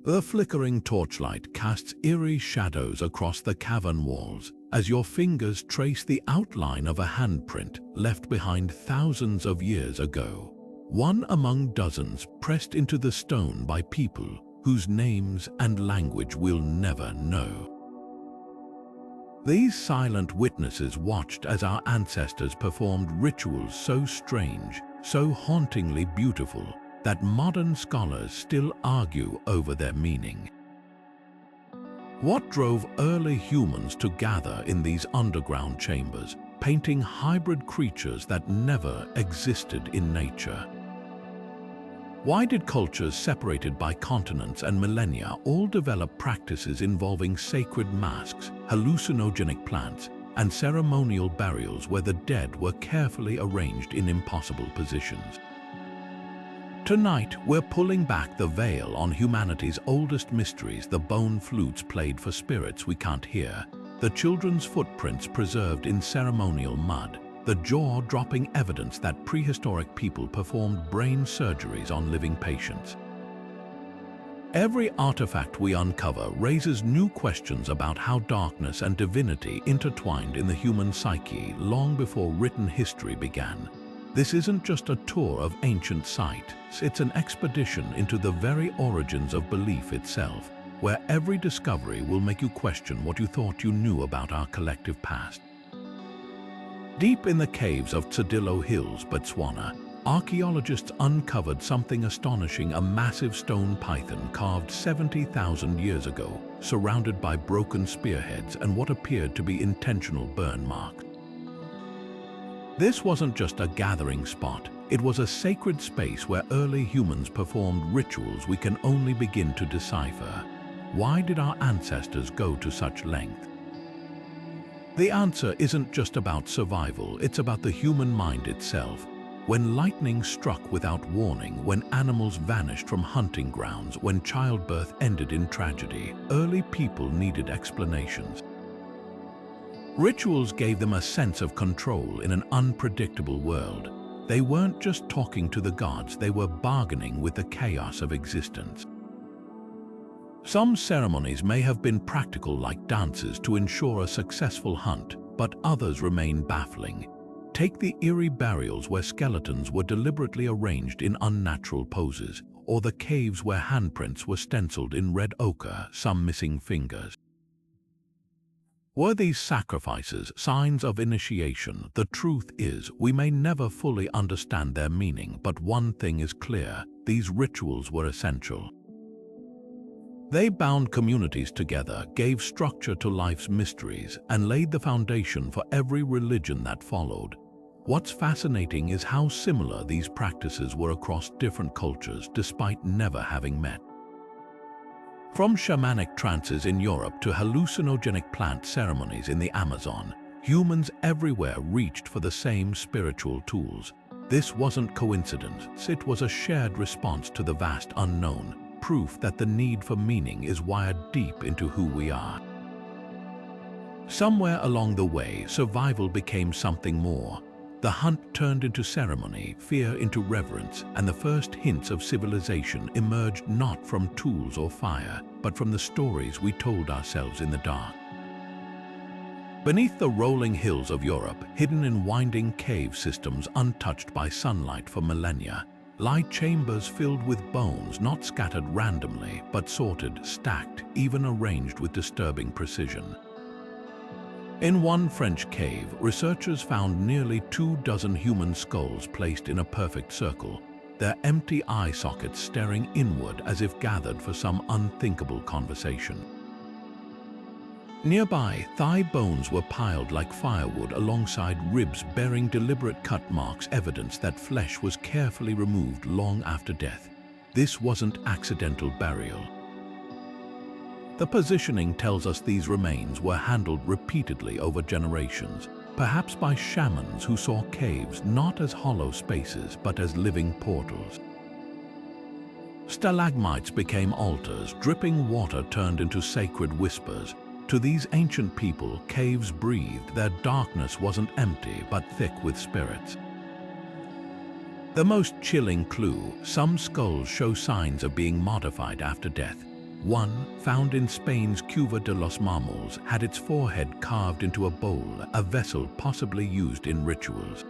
The flickering torchlight casts eerie shadows across the cavern walls as your fingers trace the outline of a handprint left behind thousands of years ago, one among dozens pressed into the stone by people whose names and language we'll never know. These silent witnesses watched as our ancestors performed rituals so strange, so hauntingly beautiful, that modern scholars still argue over their meaning. What drove early humans to gather in these underground chambers, painting hybrid creatures that never existed in nature? Why did cultures separated by continents and millennia all develop practices involving sacred masks, hallucinogenic plants, and ceremonial burials where the dead were carefully arranged in impossible positions? Tonight, we're pulling back the veil on humanity's oldest mysteries, the bone flutes played for spirits we can't hear, the children's footprints preserved in ceremonial mud, the jaw-dropping evidence that prehistoric people performed brain surgeries on living patients. Every artifact we uncover raises new questions about how darkness and divinity intertwined in the human psyche long before written history began. This isn't just a tour of ancient sites, it's an expedition into the very origins of belief itself, where every discovery will make you question what you thought you knew about our collective past. Deep in the caves of Tsadilo Hills, Botswana, archaeologists uncovered something astonishing: a massive stone python carved 70,000 years ago, surrounded by broken spearheads and what appeared to be intentional burn marks. This wasn't just a gathering spot, it was a sacred space where early humans performed rituals we can only begin to decipher. Why did our ancestors go to such length? The answer isn't just about survival, it's about the human mind itself. When lightning struck without warning, when animals vanished from hunting grounds, when childbirth ended in tragedy, early people needed explanations. Rituals gave them a sense of control in an unpredictable world. They weren't just talking to the gods, they were bargaining with the chaos of existence. Some ceremonies may have been practical, like dances to ensure a successful hunt, but others remain baffling. Take the eerie burials where skeletons were deliberately arranged in unnatural poses, or the caves where handprints were stenciled in red ochre, some missing fingers. Were these sacrifices signs of initiation? The truth is, we may never fully understand their meaning, but one thing is clear: these rituals were essential. They bound communities together, gave structure to life's mysteries, and laid the foundation for every religion that followed. What's fascinating is how similar these practices were across different cultures, despite never having met. From shamanic trances in Europe to hallucinogenic plant ceremonies in the Amazon, humans everywhere reached for the same spiritual tools. This wasn't coincidence, it was a shared response to the vast unknown, proof that the need for meaning is wired deep into who we are. Somewhere along the way, survival became something more. The hunt turned into ceremony, fear into reverence, and the first hints of civilization emerged not from tools or fire, but from the stories we told ourselves in the dark. Beneath the rolling hills of Europe, hidden in winding cave systems untouched by sunlight for millennia, lie chambers filled with bones, not scattered randomly, but sorted, stacked, even arranged with disturbing precision. In one French cave, researchers found nearly 24 human skulls placed in a perfect circle, their empty eye sockets staring inward as if gathered for some unthinkable conversation. Nearby, thigh bones were piled like firewood alongside ribs bearing deliberate cut marks, evidence that flesh was carefully removed long after death. This wasn't accidental burial. The positioning tells us these remains were handled repeatedly over generations, perhaps by shamans who saw caves not as hollow spaces but as living portals. Stalagmites became altars, dripping water turned into sacred whispers. To these ancient people, caves breathed. Their darkness wasn't empty, but thick with spirits. The most chilling clue: some skulls show signs of being modified after death. One, found in Spain's Cueva de los Marmoles, had its forehead carved into a bowl, a vessel possibly used in rituals.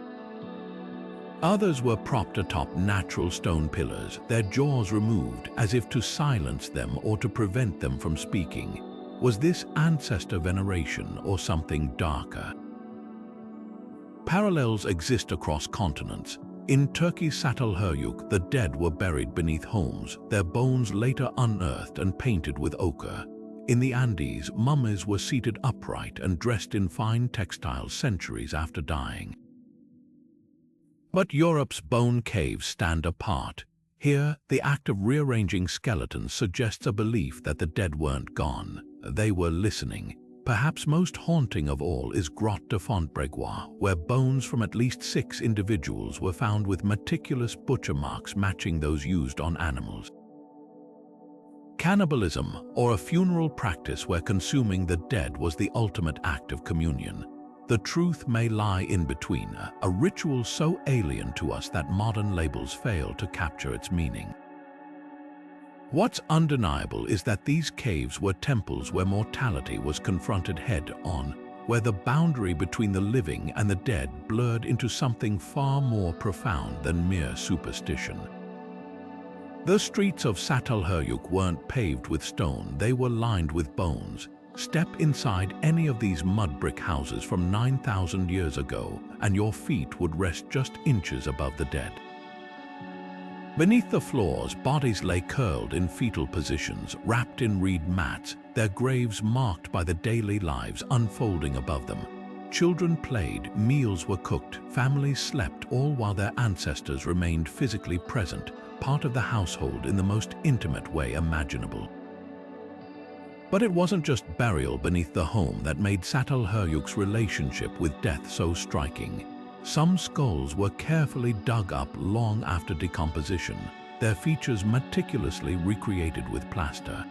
Others were propped atop natural stone pillars, their jaws removed as if to silence them or to prevent them from speaking. Was this ancestor veneration or something darker? Parallels exist across continents. In Turkey's Satalhurjuk, the dead were buried beneath homes, their bones later unearthed and painted with ochre. In the Andes, mummies were seated upright and dressed in fine textiles centuries after dying. But Europe's bone caves stand apart. Here, the act of rearranging skeletons suggests a belief that the dead weren't gone. They were listening. Perhaps most haunting of all is Grotte de Fontbrégeois, where bones from at least 6 individuals were found with meticulous butcher marks matching those used on animals. Cannibalism, or a funeral practice where consuming the dead was the ultimate act of communion. The truth may lie in between, a ritual so alien to us that modern labels fail to capture its meaning. What's undeniable is that these caves were temples where mortality was confronted head-on, where the boundary between the living and the dead blurred into something far more profound than mere superstition. The streets of Satalhurjuk weren't paved with stone, they were lined with bones. Step inside any of these mud brick houses from 9,000 years ago, and your feet would rest just inches above the dead. Beneath the floors, bodies lay curled in fetal positions, wrapped in reed mats, their graves marked by the daily lives unfolding above them. Children played, meals were cooked, families slept, all while their ancestors remained physically present, part of the household in the most intimate way imaginable. But it wasn't just burial beneath the home that made Satalhurjuk's relationship with death so striking. Some skulls were carefully dug up long after decomposition, their features meticulously recreated with plaster.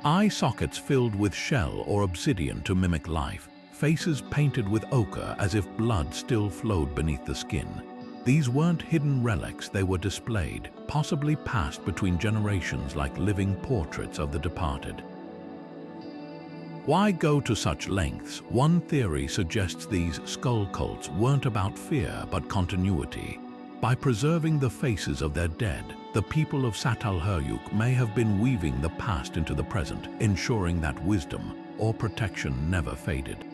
Eye sockets filled with shell or obsidian to mimic life, faces painted with ochre as if blood still flowed beneath the skin. These weren't hidden relics, they were displayed, possibly passed between generations like living portraits of the departed. Why go to such lengths? One theory suggests these skull cults weren't about fear but continuity. By preserving the faces of their dead, the people of Satalhurjuk may have been weaving the past into the present, ensuring that wisdom or protection never faded.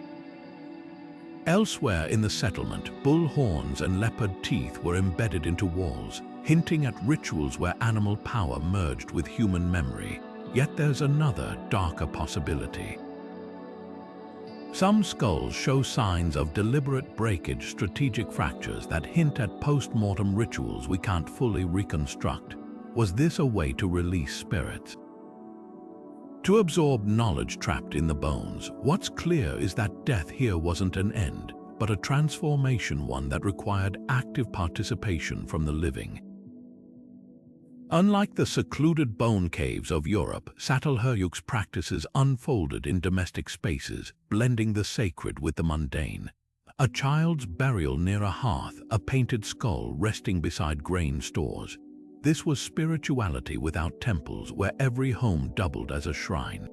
Elsewhere in the settlement, bull horns and leopard teeth were embedded into walls, hinting at rituals where animal power merged with human memory. Yet there's another, darker possibility. Some skulls show signs of deliberate breakage, strategic fractures that hint at post-mortem rituals we can't fully reconstruct. Was this a way to release spirits? To absorb knowledge trapped in the bones, what's clear is that death here wasn't an end, but a transformation, one that required active participation from the living. Unlike the secluded bone caves of Europe, Satalhurjuk's practices unfolded in domestic spaces, blending the sacred with the mundane. A child's burial near a hearth, a painted skull resting beside grain stores. This was spirituality without temples, where every home doubled as a shrine.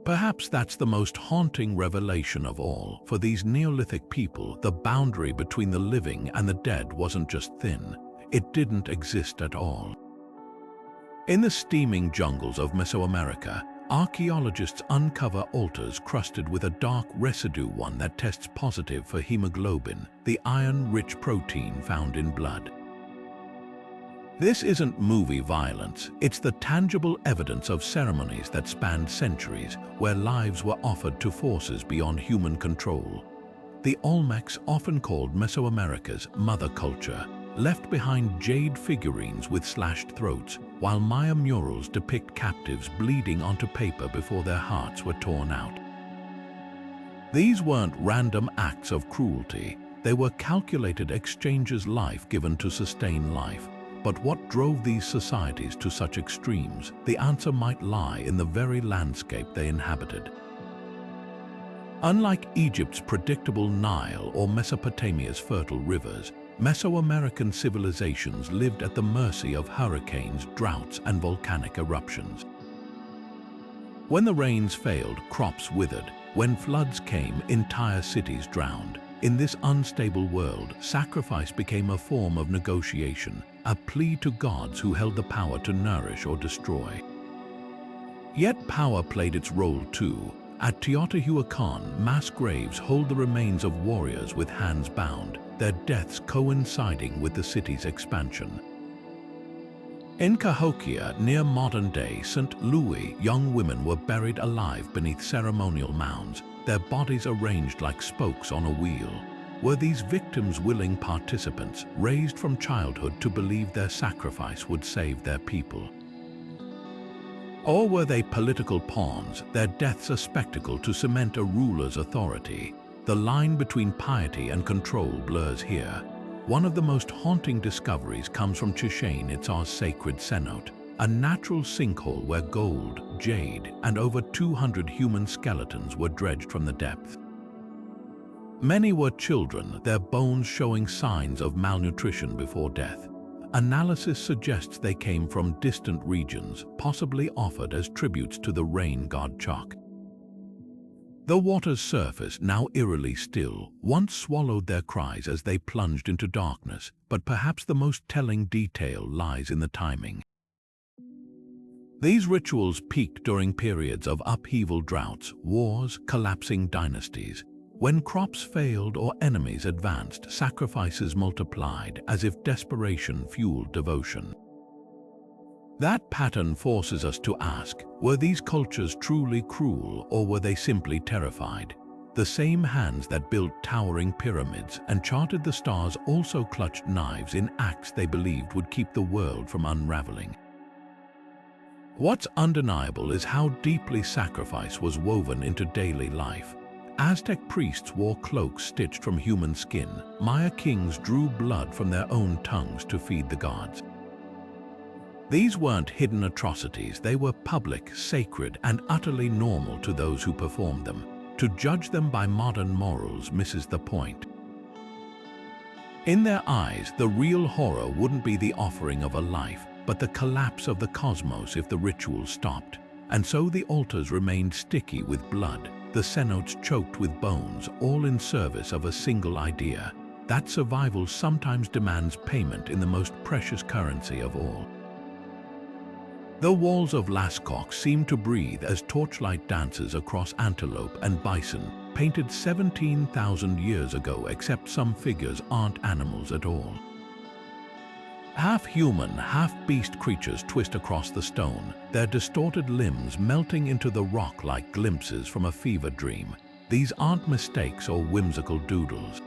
Perhaps that's the most haunting revelation of all. For these Neolithic people, the boundary between the living and the dead wasn't just thin. It didn't exist at all. In the steaming jungles of Mesoamerica, archaeologists uncover altars crusted with a dark residue, one that tests positive for hemoglobin, the iron-rich protein found in blood. This isn't movie violence, it's the tangible evidence of ceremonies that spanned centuries, where lives were offered to forces beyond human control. The Olmecs, often called Mesoamerica's mother culture, left behind jade figurines with slashed throats, while Maya murals depict captives bleeding onto paper before their hearts were torn out. These weren't random acts of cruelty, they were calculated exchanges, life given to sustain life. But what drove these societies to such extremes? The answer might lie in the very landscape they inhabited. Unlike Egypt's predictable Nile or Mesopotamia's fertile rivers, Mesoamerican civilizations lived at the mercy of hurricanes, droughts, and volcanic eruptions. When the rains failed, crops withered. When floods came, entire cities drowned. In this unstable world, sacrifice became a form of negotiation, a plea to gods who held the power to nourish or destroy. Yet power played its role too. At Teotihuacan, mass graves hold the remains of warriors with hands bound, their deaths coinciding with the city's expansion. In Cahokia, near modern-day St. Louis, young women were buried alive beneath ceremonial mounds, their bodies arranged like spokes on a wheel. Were these victims willing participants, raised from childhood to believe their sacrifice would save their people? Or were they political pawns, their deaths a spectacle to cement a ruler's authority? The line between piety and control blurs here. One of the most haunting discoveries comes from Chichen Itza's sacred cenote, a natural sinkhole where gold, jade, and over 200 human skeletons were dredged from the depth. Many were children, their bones showing signs of malnutrition before death. Analysis suggests they came from distant regions, possibly offered as tributes to the rain god Chak. The water's surface, now eerily still, once swallowed their cries as they plunged into darkness, but perhaps the most telling detail lies in the timing. These rituals peaked during periods of upheaval, droughts, wars, collapsing dynasties. When crops failed or enemies advanced, sacrifices multiplied as if desperation fueled devotion. That pattern forces us to ask, were these cultures truly cruel or were they simply terrified? The same hands that built towering pyramids and charted the stars also clutched knives in acts they believed would keep the world from unraveling. What's undeniable is how deeply sacrifice was woven into daily life. Aztec priests wore cloaks stitched from human skin. Maya kings drew blood from their own tongues to feed the gods. These weren't hidden atrocities, they were public, sacred, and utterly normal to those who performed them. To judge them by modern morals misses the point. In their eyes, the real horror wouldn't be the offering of a life, but the collapse of the cosmos if the ritual stopped. And so the altars remained sticky with blood, the cenotes choked with bones, all in service of a single idea, that survival sometimes demands payment in the most precious currency of all. The walls of Lascaux seem to breathe as torchlight dances across antelope and bison, painted 17,000 years ago, except some figures aren't animals at all. Half-human, half-beast creatures twist across the stone, their distorted limbs melting into the rock like glimpses from a fever dream. These aren't mistakes or whimsical doodles.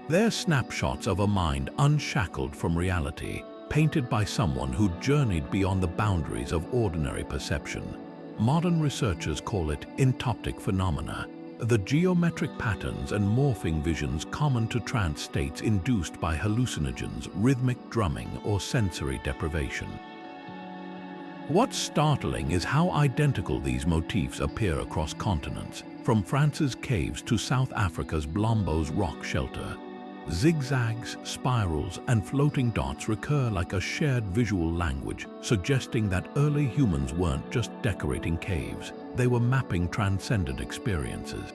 They're snapshots of a mind unshackled from reality, painted by someone who journeyed beyond the boundaries of ordinary perception. Modern researchers call it entoptic phenomena, the geometric patterns and morphing visions common to trance states induced by hallucinogens, rhythmic drumming, or sensory deprivation. What's startling is how identical these motifs appear across continents, from France's caves to South Africa's Blombos rock shelter. Zigzags, spirals, and floating dots recur like a shared visual language, suggesting that early humans weren't just decorating caves, they were mapping transcendent experiences.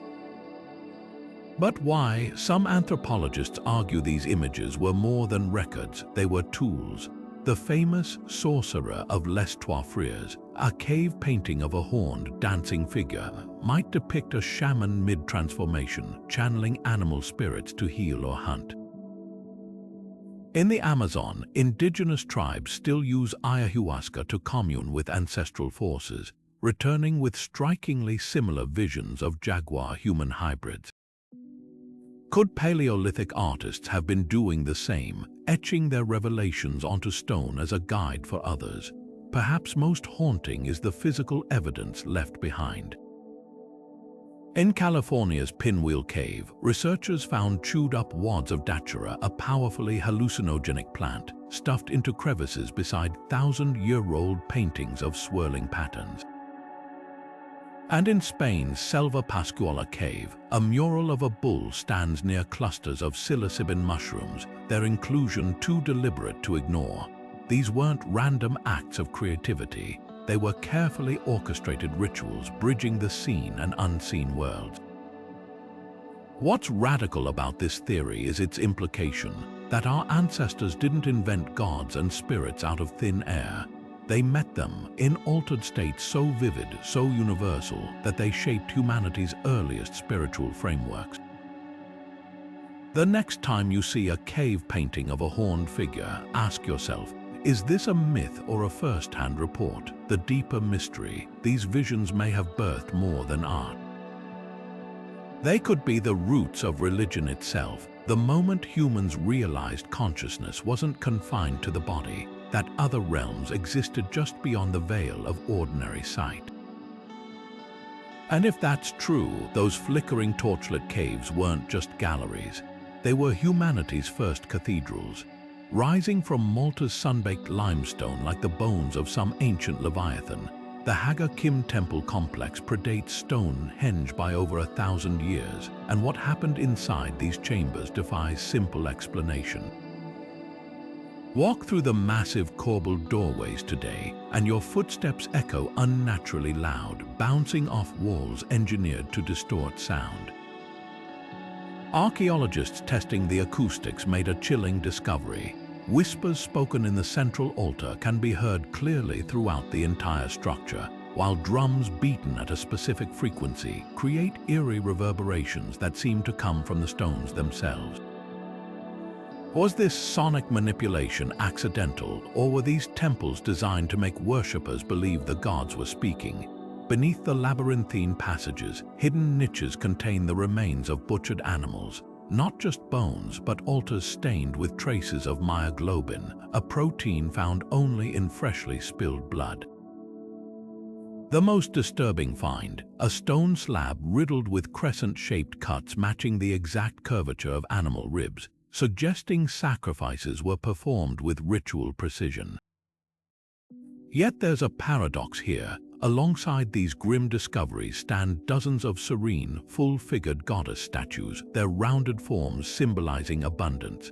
But why? Some anthropologists argue these images were more than records, they were tools. The famous Sorcerer of Les Trois Frères, a cave painting of a horned, dancing figure, might depict a shaman mid-transformation, channeling animal spirits to heal or hunt. In the Amazon, indigenous tribes still use ayahuasca to commune with ancestral forces, returning with strikingly similar visions of jaguar-human hybrids. Could Paleolithic artists have been doing the same, etching their revelations onto stone as a guide for others? Perhaps most haunting is the physical evidence left behind. In California's Pinwheel Cave, researchers found chewed-up wads of datura, a powerfully hallucinogenic plant, stuffed into crevices beside 1,000-year-old paintings of swirling patterns. And in Spain's Selva Pascuala cave, a mural of a bull stands near clusters of psilocybin mushrooms, their inclusion too deliberate to ignore. These weren't random acts of creativity, they were carefully orchestrated rituals bridging the seen and unseen worlds. What's radical about this theory is its implication that our ancestors didn't invent gods and spirits out of thin air. They met them in altered states so vivid, so universal, that they shaped humanity's earliest spiritual frameworks. The next time you see a cave painting of a horned figure, ask yourself, is this a myth or a first-hand report? The deeper mystery, these visions may have birthed more than art. They could be the roots of religion itself, the moment humans realized consciousness wasn't confined to the body, that other realms existed just beyond the veil of ordinary sight. And if that's true, those flickering torchlit caves weren't just galleries. They were humanity's first cathedrals, rising from Malta's sun-baked limestone like the bones of some ancient leviathan. The Haggakim temple complex predates Stonehenge by over 1,000 years, and what happened inside these chambers defies simple explanation. Walk through the massive corbelled doorways today, and your footsteps echo unnaturally loud, bouncing off walls engineered to distort sound. Archaeologists testing the acoustics made a chilling discovery. Whispers spoken in the central altar can be heard clearly throughout the entire structure, while drums beaten at a specific frequency create eerie reverberations that seem to come from the stones themselves. Was this sonic manipulation accidental, or were these temples designed to make worshippers believe the gods were speaking? Beneath the labyrinthine passages, hidden niches contain the remains of butchered animals, not just bones, but altars stained with traces of myoglobin, a protein found only in freshly spilled blood. The most disturbing find, a stone slab riddled with crescent-shaped cuts matching the exact curvature of animal ribs, suggesting sacrifices were performed with ritual precision. Yet there's a paradox here. Alongside these grim discoveries stand dozens of serene, full-figured goddess statues, their rounded forms symbolizing abundance.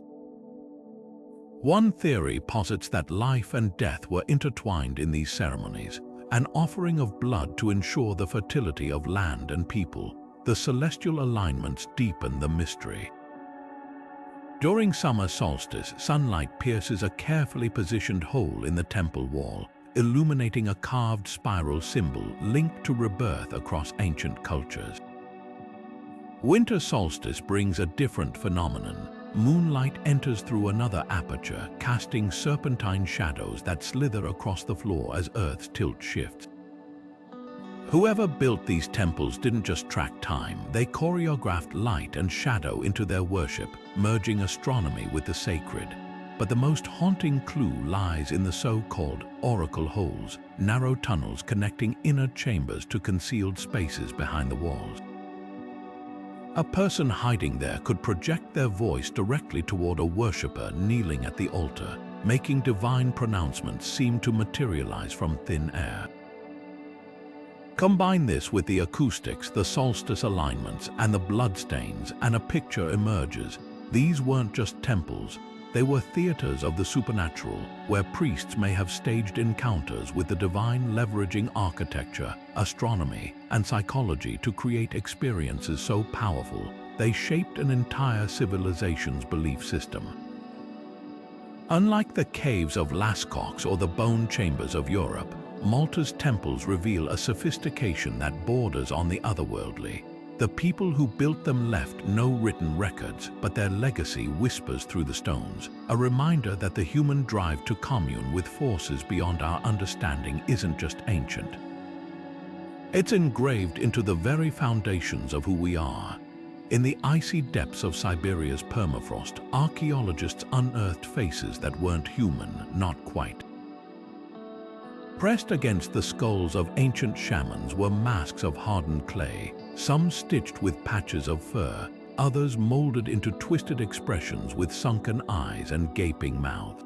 One theory posits that life and death were intertwined in these ceremonies, an offering of blood to ensure the fertility of land and people. The celestial alignments deepen the mystery. During summer solstice, sunlight pierces a carefully positioned hole in the temple wall, illuminating a carved spiral symbol linked to rebirth across ancient cultures. Winter solstice brings a different phenomenon. Moonlight enters through another aperture, casting serpentine shadows that slither across the floor as Earth's tilt shifts. Whoever built these temples didn't just track time, they choreographed light and shadow into their worship, merging astronomy with the sacred. But the most haunting clue lies in the so-called oracle holes, narrow tunnels connecting inner chambers to concealed spaces behind the walls. A person hiding there could project their voice directly toward a worshipper kneeling at the altar, making divine pronouncements seem to materialize from thin air. Combine this with the acoustics, the solstice alignments, and the bloodstains, and a picture emerges. These weren't just temples. They were theaters of the supernatural, where priests may have staged encounters with the divine, leveraging architecture, astronomy, and psychology to create experiences so powerful they shaped an entire civilization's belief system. Unlike the caves of Lascaux or the bone chambers of Europe, Malta's temples reveal a sophistication that borders on the otherworldly. The people who built them left no written records, but their legacy whispers through the stones, a reminder that the human drive to commune with forces beyond our understanding isn't just ancient. It's engraved into the very foundations of who we are. In the icy depths of Siberia's permafrost, archaeologists unearthed faces that weren't human, not quite. Pressed against the skulls of ancient shamans were masks of hardened clay, some stitched with patches of fur, others molded into twisted expressions with sunken eyes and gaping mouths.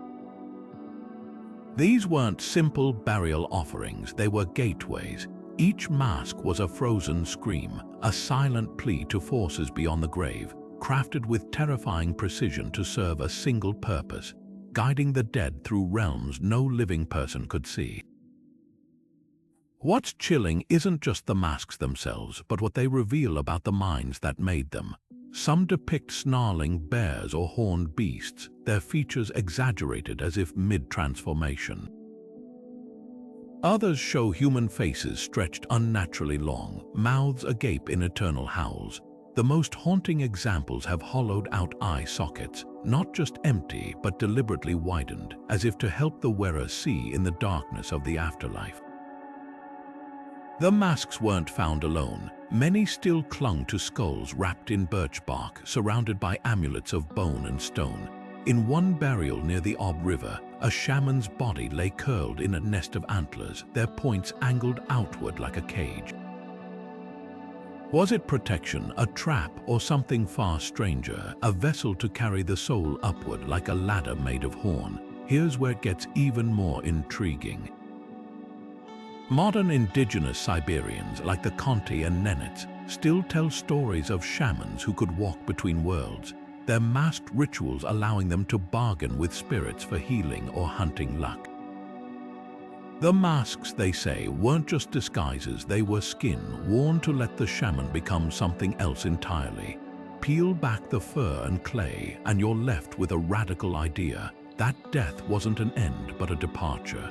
These weren't simple burial offerings, they were gateways, Each mask was a frozen scream, a silent plea to forces beyond the grave, crafted with terrifying precision to serve a single purpose: guiding the dead through realms no living person could see. What's chilling isn't just the masks themselves, but what they reveal about the minds that made them. Some depict snarling bears or horned beasts, their features exaggerated as if mid-transformation. Others show human faces stretched unnaturally long, mouths agape in eternal howls. The most haunting examples have hollowed-out eye sockets, not just empty but deliberately widened, as if to help the wearer see in the darkness of the afterlife. The masks weren't found alone. Many still clung to skulls wrapped in birch bark, surrounded by amulets of bone and stone. In one burial near the Ob River, a shaman's body lay curled in a nest of antlers, their points angled outward like a cage. Was it protection, a trap, or something far stranger, a vessel to carry the soul upward like a ladder made of horn? Here's where it gets even more intriguing. Modern indigenous Siberians, like the Conti and Nenets, still tell stories of shamans who could walk between worlds, their masked rituals allowing them to bargain with spirits for healing or hunting luck. The masks, they say, weren't just disguises, they were skin worn to let the shaman become something else entirely. Peel back the fur and clay, and you're left with a radical idea that death wasn't an end but a departure.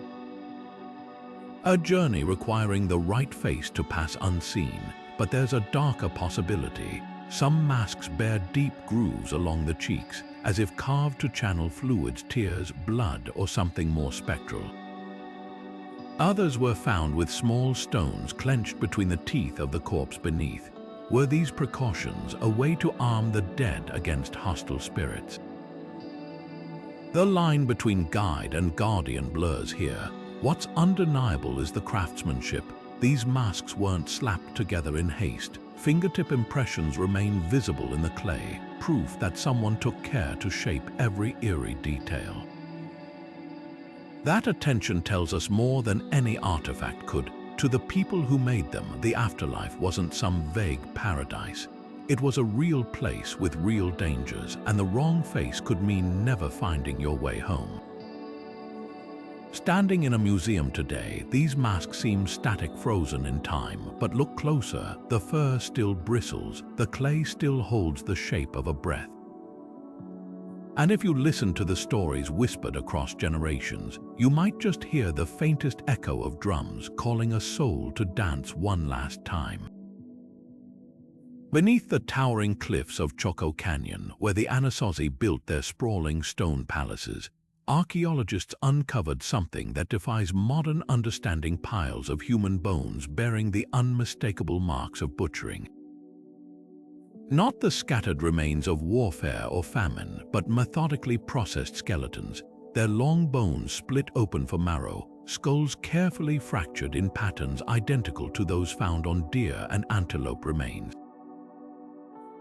A journey requiring the right face to pass unseen, but there's a darker possibility. Some masks bear deep grooves along the cheeks, as if carved to channel fluids, tears, blood, or something more spectral. Others were found with small stones clenched between the teeth of the corpse beneath. Were these precautions a way to arm the dead against hostile spirits? The line between guide and guardian blurs here. What's undeniable is the craftsmanship. These masks weren't slapped together in haste. Fingertip impressions remain visible in the clay, proof that someone took care to shape every eerie detail. That attention tells us more than any artifact could. To the people who made them, the afterlife wasn't some vague paradise. It was a real place with real dangers, and the wrong face could mean never finding your way home. Standing in a museum today, these masks seem static, frozen in time, but look closer, the fur still bristles, the clay still holds the shape of a breath. And if you listen to the stories whispered across generations, you might just hear the faintest echo of drums calling a soul to dance one last time. Beneath the towering cliffs of Choco Canyon, where the Anasazi built their sprawling stone palaces, archaeologists uncovered something that defies modern understanding: piles of human bones bearing the unmistakable marks of butchering. Not the scattered remains of warfare or famine, but methodically processed skeletons, their long bones split open for marrow, skulls carefully fractured in patterns identical to those found on deer and antelope remains.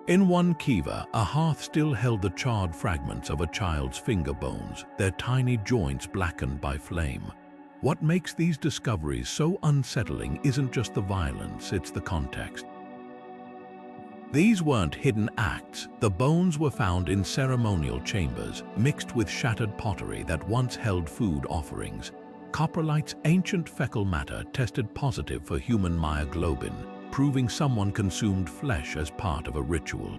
In one kiva, a hearth still held the charred fragments of a child's finger bones, their tiny joints blackened by flame. What makes these discoveries so unsettling isn't just the violence, it's the context. These weren't hidden acts. The bones were found in ceremonial chambers, mixed with shattered pottery that once held food offerings. Coprolite's ancient fecal matter tested positive for human myoglobin, proving someone consumed flesh as part of a ritual.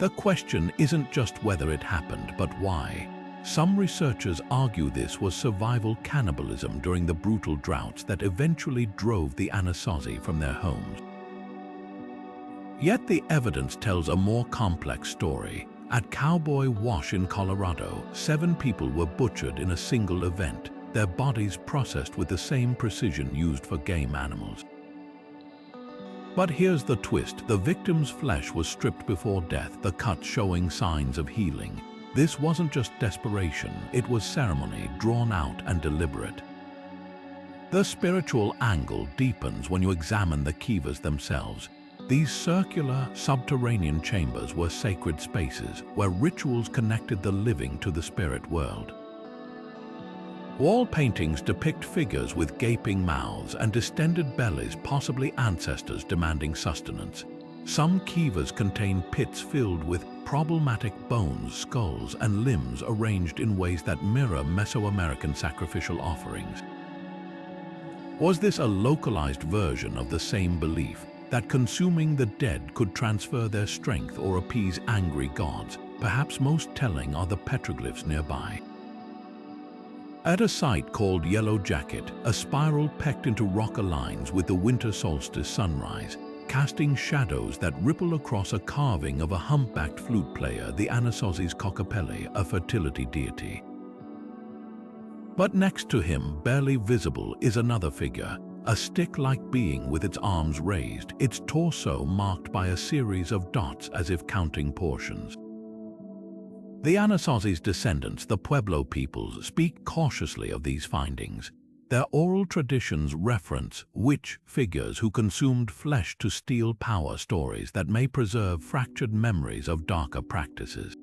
The question isn't just whether it happened, but why. Some researchers argue this was survival cannibalism during the brutal droughts that eventually drove the Anasazi from their homes. Yet the evidence tells a more complex story. At Cowboy Wash in Colorado, 7 people were butchered in a single event, their bodies processed with the same precision used for game animals. But here's the twist: the victim's flesh was stripped before death, the cut showing signs of healing. This wasn't just desperation, it was ceremony, drawn out and deliberate. The spiritual angle deepens when you examine the kivas themselves. These circular, subterranean chambers were sacred spaces where rituals connected the living to the spirit world. Wall paintings depict figures with gaping mouths and distended bellies, possibly ancestors demanding sustenance. Some kivas contain pits filled with problematic bones, skulls, and limbs arranged in ways that mirror Mesoamerican sacrificial offerings. Was this a localized version of the same belief that consuming the dead could transfer their strength or appease angry gods? Perhaps most telling are the petroglyphs nearby. At a site called Yellow Jacket, a spiral pecked into rock aligns with the winter solstice sunrise, casting shadows that ripple across a carving of a humpbacked flute player, the Anasazi's Kokopelli, a fertility deity. But next to him, barely visible, is another figure, a stick-like being with its arms raised, its torso marked by a series of dots as if counting portions. The Anasazi's descendants, the Pueblo peoples, speak cautiously of these findings. Their oral traditions reference witch figures who consumed flesh to steal power, stories that may preserve fractured memories of darker practices.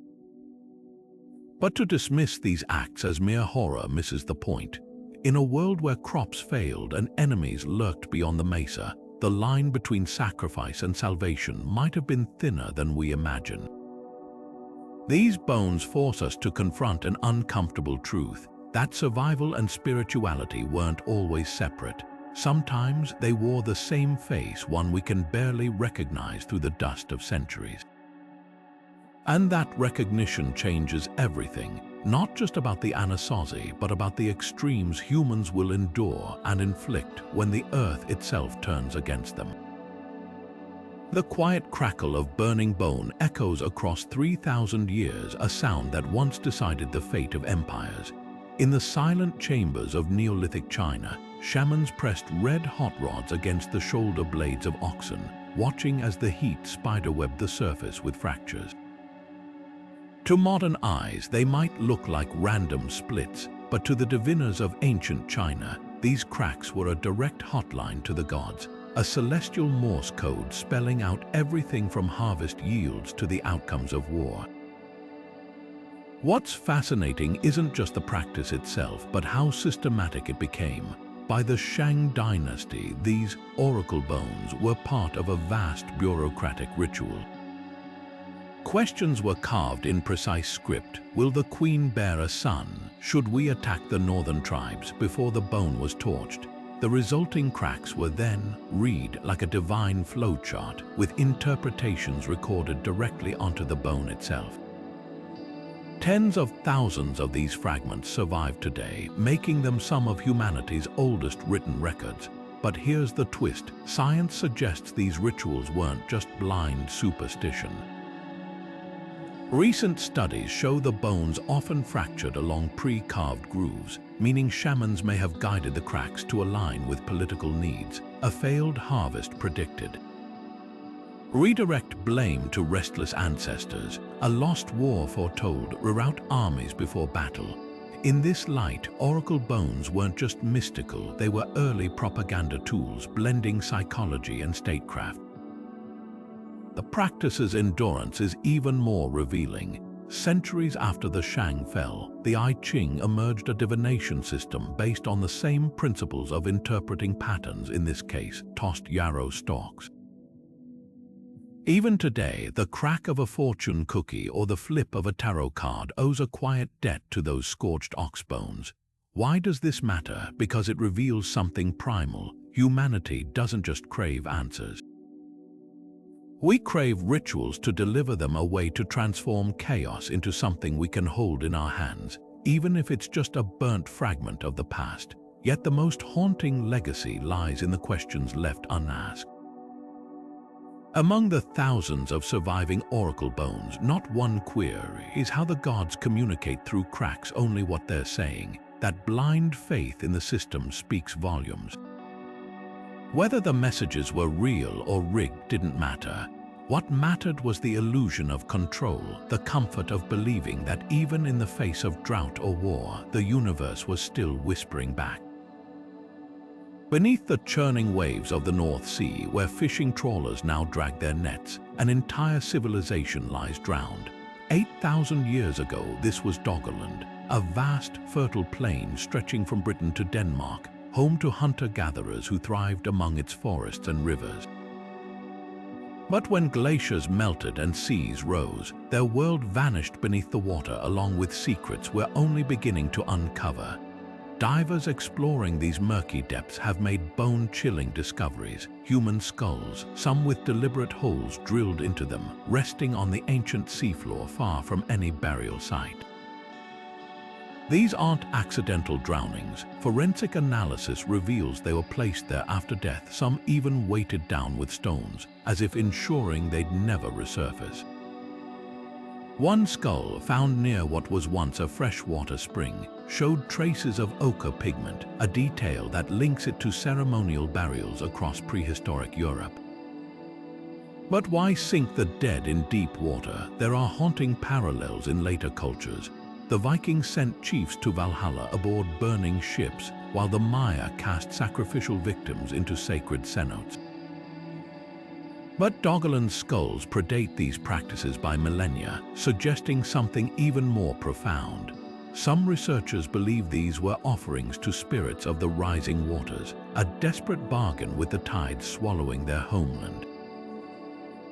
But to dismiss these acts as mere horror misses the point. In a world where crops failed and enemies lurked beyond the mesa, the line between sacrifice and salvation might have been thinner than we imagine. These bones force us to confront an uncomfortable truth, that survival and spirituality weren't always separate. Sometimes they wore the same face, one we can barely recognize through the dust of centuries. And that recognition changes everything, not just about the Anasazi, but about the extremes humans will endure and inflict when the earth itself turns against them. The quiet crackle of burning bone echoes across 3,000 years, a sound that once decided the fate of empires. In the silent chambers of Neolithic China, shamans pressed red hot rods against the shoulder blades of oxen, watching as the heat spiderwebbed the surface with fractures. To modern eyes, they might look like random splits, but to the diviners of ancient China, these cracks were a direct hotline to the gods, a celestial Morse code spelling out everything from harvest yields to the outcomes of war. What's fascinating isn't just the practice itself, but how systematic it became. By the Shang dynasty, these oracle bones were part of a vast bureaucratic ritual. Questions were carved in precise script. Will the queen bear a son? Should we attack the northern tribes before the bone was torched? The resulting cracks were then read like a divine flowchart, with interpretations recorded directly onto the bone itself. Tens of thousands of these fragments survive today, making them some of humanity's oldest written records. But here's the twist: science suggests these rituals weren't just blind superstition. Recent studies show the bones often fractured along pre-carved grooves, meaning shamans may have guided the cracks to align with political needs, a failed harvest predicted. Redirect blame to restless ancestors, a lost war foretold, reroute armies before battle. In this light, oracle bones weren't just mystical, they were early propaganda tools, blending psychology and statecraft. The practice's endurance is even more revealing. Centuries after the Shang fell, the I Ching emerged, a divination system based on the same principles of interpreting patterns, in this case, tossed yarrow stalks. Even today, the crack of a fortune cookie or the flip of a tarot card owes a quiet debt to those scorched ox bones. Why does this matter? Because it reveals something primal. Humanity doesn't just crave answers. We crave rituals to deliver them, a way to transform chaos into something we can hold in our hands, even if it's just a burnt fragment of the past. Yet the most haunting legacy lies in the questions left unasked. Among the thousands of surviving oracle bones, not one query is how the gods communicate through cracks only what they're saying. That blind faith in the system speaks volumes. Whether the messages were real or rigged didn't matter. What mattered was the illusion of control, the comfort of believing that even in the face of drought or war, the universe was still whispering back. Beneath the churning waves of the North Sea, where fishing trawlers now drag their nets, an entire civilization lies drowned. 8,000 years ago, this was Doggerland, a vast, fertile plain stretching from Britain to Denmark, home to hunter-gatherers who thrived among its forests and rivers. But when glaciers melted and seas rose, their world vanished beneath the water along with secrets we're only beginning to uncover. Divers exploring these murky depths have made bone-chilling discoveries: human skulls, some with deliberate holes drilled into them, resting on the ancient seafloor far from any burial site. These aren't accidental drownings. Forensic analysis reveals they were placed there after death, some even weighted down with stones, as if ensuring they'd never resurface. One skull, found near what was once a freshwater spring, showed traces of ochre pigment, a detail that links it to ceremonial burials across prehistoric Europe. But why sink the dead in deep water? There are haunting parallels in later cultures. The Vikings sent chiefs to Valhalla aboard burning ships, while the Maya cast sacrificial victims into sacred cenotes. But Doggerland's skulls predate these practices by millennia, suggesting something even more profound. Some researchers believe these were offerings to spirits of the rising waters, a desperate bargain with the tides swallowing their homeland.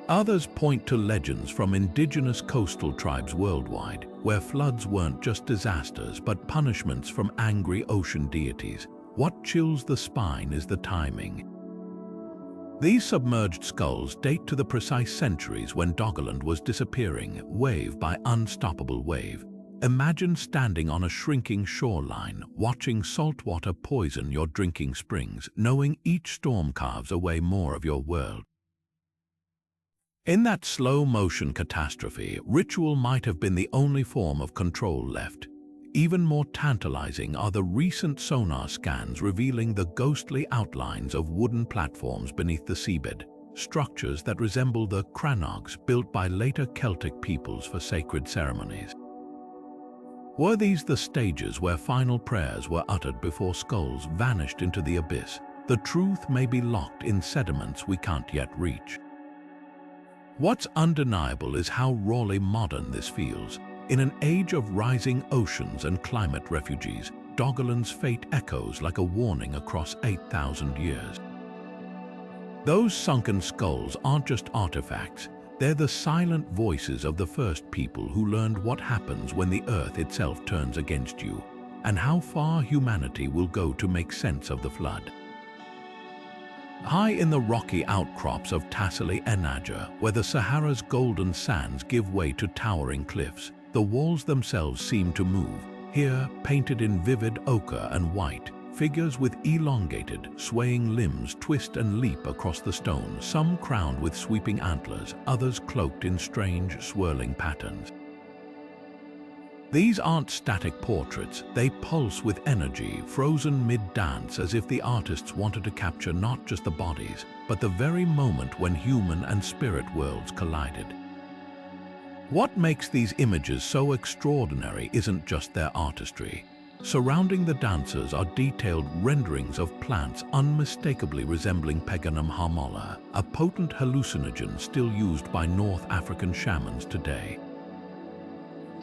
Others point to legends from indigenous coastal tribes worldwide, where floods weren't just disasters but punishments from angry ocean deities. What chills the spine is the timing. These submerged skulls date to the precise centuries when Doggerland was disappearing, wave by unstoppable wave. Imagine standing on a shrinking shoreline, watching saltwater poison your drinking springs, knowing each storm carves away more of your world. In that slow-motion catastrophe, ritual might have been the only form of control left. Even more tantalizing are the recent sonar scans revealing the ghostly outlines of wooden platforms beneath the seabed, structures that resemble the crannogs built by later Celtic peoples for sacred ceremonies. Were these the stages where final prayers were uttered before skulls vanished into the abyss? The truth may be locked in sediments we can't yet reach. What's undeniable is how rawly modern this feels. In an age of rising oceans and climate refugees, Doggerland's fate echoes like a warning across 8,000 years. Those sunken skulls aren't just artifacts, they're the silent voices of the first people who learned what happens when the earth itself turns against you, and how far humanity will go to make sense of the flood. High in the rocky outcrops of Tassili Enaja, where the Sahara's golden sands give way to towering cliffs, the walls themselves seem to move. Here, painted in vivid ochre and white, figures with elongated, swaying limbs twist and leap across the stone, some crowned with sweeping antlers, others cloaked in strange, swirling patterns. These aren't static portraits, they pulse with energy, frozen mid-dance, as if the artists wanted to capture not just the bodies, but the very moment when human and spirit worlds collided. What makes these images so extraordinary isn't just their artistry. Surrounding the dancers are detailed renderings of plants unmistakably resembling Peganum harmola, a potent hallucinogen still used by North African shamans today.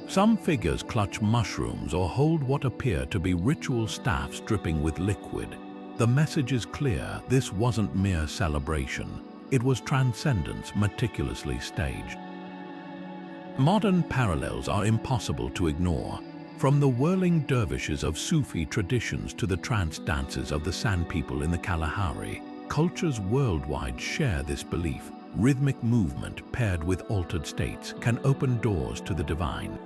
Some figures clutch mushrooms or hold what appear to be ritual staffs dripping with liquid. The message is clear: this wasn't mere celebration. It was transcendence meticulously staged. Modern parallels are impossible to ignore. From the whirling dervishes of Sufi traditions to the trance dances of the Sand people in the Kalahari, cultures worldwide share this belief. Rhythmic movement paired with altered states can open doors to the divine.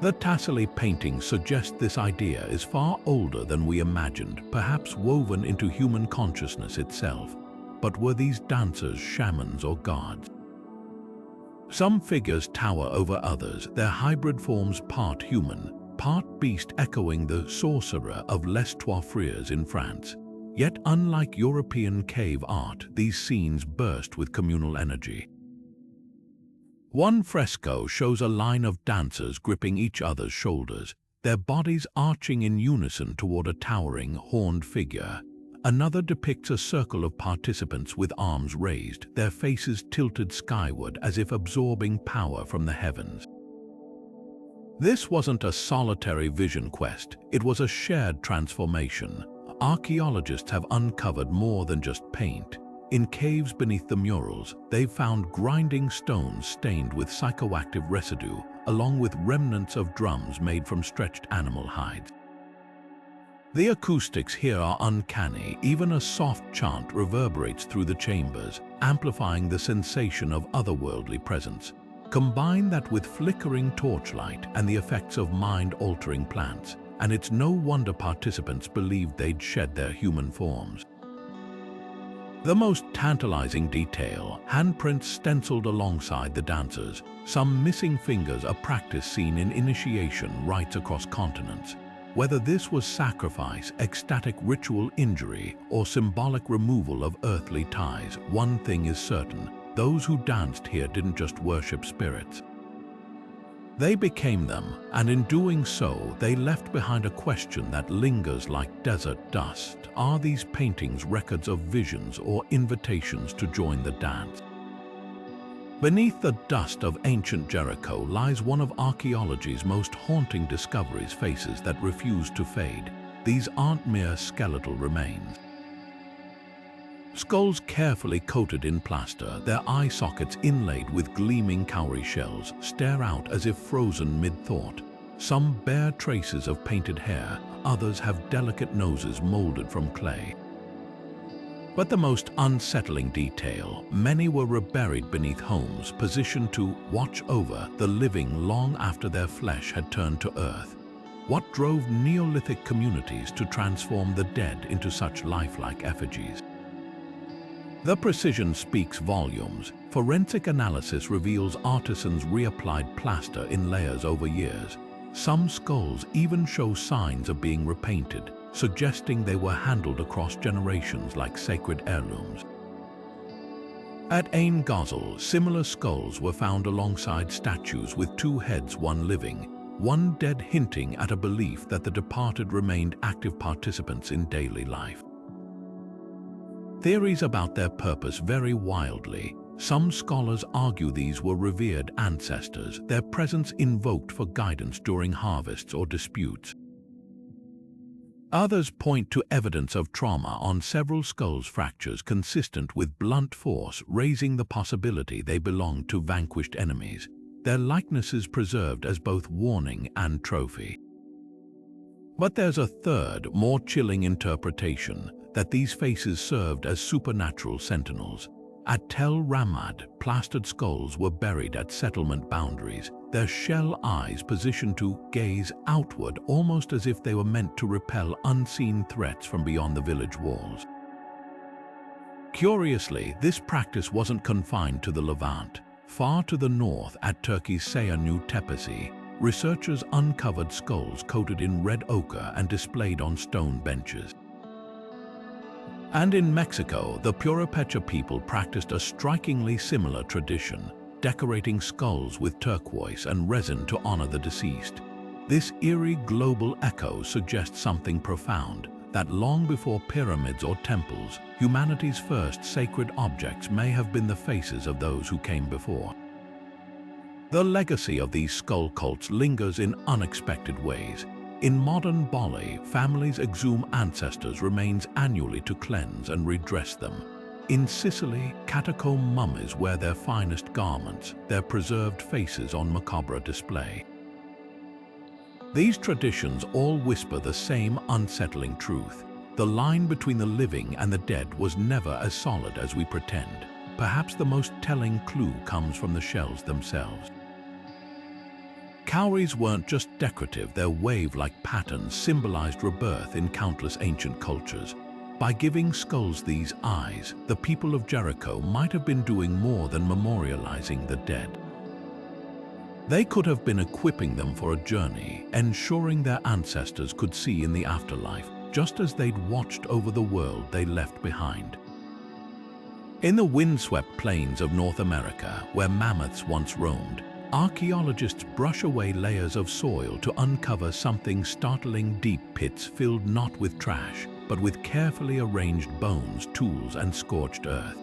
The Tassili paintings suggest this idea is far older than we imagined, perhaps woven into human consciousness itself. But were these dancers shamans or gods? Some figures tower over others, their hybrid forms part human, part beast, echoing the sorcerer of Les Trois Frères in France. Yet unlike European cave art, these scenes burst with communal energy. One fresco shows a line of dancers gripping each other's shoulders, their bodies arching in unison toward a towering, horned figure. Another depicts a circle of participants with arms raised, their faces tilted skyward as if absorbing power from the heavens. This wasn't a solitary vision quest, it was a shared transformation. Archaeologists have uncovered more than just paint. In caves beneath the murals, they've found grinding stones stained with psychoactive residue, along with remnants of drums made from stretched animal hides. The acoustics here are uncanny. Even a soft chant reverberates through the chambers, amplifying the sensation of otherworldly presence. Combine that with flickering torchlight and the effects of mind-altering plants, and it's no wonder participants believed they'd shed their human forms. The most tantalizing detail, handprints stenciled alongside the dancers, some missing fingers, a practice seen in initiation rites across continents. Whether this was sacrifice, ecstatic ritual injury, or symbolic removal of earthly ties, one thing is certain: those who danced here didn't just worship spirits. They became them, and in doing so, they left behind a question that lingers like desert dust. Are these paintings records of visions or invitations to join the dance? Beneath the dust of ancient Jericho lies one of archaeology's most haunting discoveries, faces that refuse to fade. These aren't mere skeletal remains. Skulls carefully coated in plaster, their eye sockets inlaid with gleaming cowrie shells, stare out as if frozen mid-thought. Some bear traces of painted hair, others have delicate noses molded from clay. But the most unsettling detail, many were reburied beneath homes, positioned to watch over the living long after their flesh had turned to earth. What drove Neolithic communities to transform the dead into such lifelike effigies? The precision speaks volumes. Forensic analysis reveals artisans reapplied plaster in layers over years. Some skulls even show signs of being repainted, suggesting they were handled across generations like sacred heirlooms. At Ain Ghazel, similar skulls were found alongside statues with two heads, one living, one dead, hinting at a belief that the departed remained active participants in daily life. Theories about their purpose vary wildly. Some scholars argue these were revered ancestors, their presence invoked for guidance during harvests or disputes. Others point to evidence of trauma on several skulls, fractures consistent with blunt force, raising the possibility they belonged to vanquished enemies, their likenesses preserved as both warning and trophy. But there's a third, more chilling interpretation, that these faces served as supernatural sentinels. At Tel Ramad, plastered skulls were buried at settlement boundaries, their shell eyes positioned to gaze outward, almost as if they were meant to repel unseen threats from beyond the village walls. Curiously, this practice wasn't confined to the Levant. Far to the north, at Turkey's Seyhanlı Tepesi, researchers uncovered skulls coated in red ochre and displayed on stone benches. And in Mexico, the Purépecha people practiced a strikingly similar tradition, decorating skulls with turquoise and resin to honor the deceased. This eerie global echo suggests something profound, that long before pyramids or temples, humanity's first sacred objects may have been the faces of those who came before. The legacy of these skull cults lingers in unexpected ways. In modern Bali, families exhume ancestors' remains annually to cleanse and redress them. In Sicily, catacomb mummies wear their finest garments, their preserved faces on macabre display. These traditions all whisper the same unsettling truth. The line between the living and the dead was never as solid as we pretend. Perhaps the most telling clue comes from the shells themselves. Cowries weren't just decorative, their wave-like patterns symbolized rebirth in countless ancient cultures. By giving skulls these eyes, the people of Jericho might have been doing more than memorializing the dead. They could have been equipping them for a journey, ensuring their ancestors could see in the afterlife, just as they'd watched over the world they left behind. In the windswept plains of North America, where mammoths once roamed, archaeologists brush away layers of soil to uncover something startling: deep pits filled not with trash, but with carefully arranged bones, tools, and scorched earth.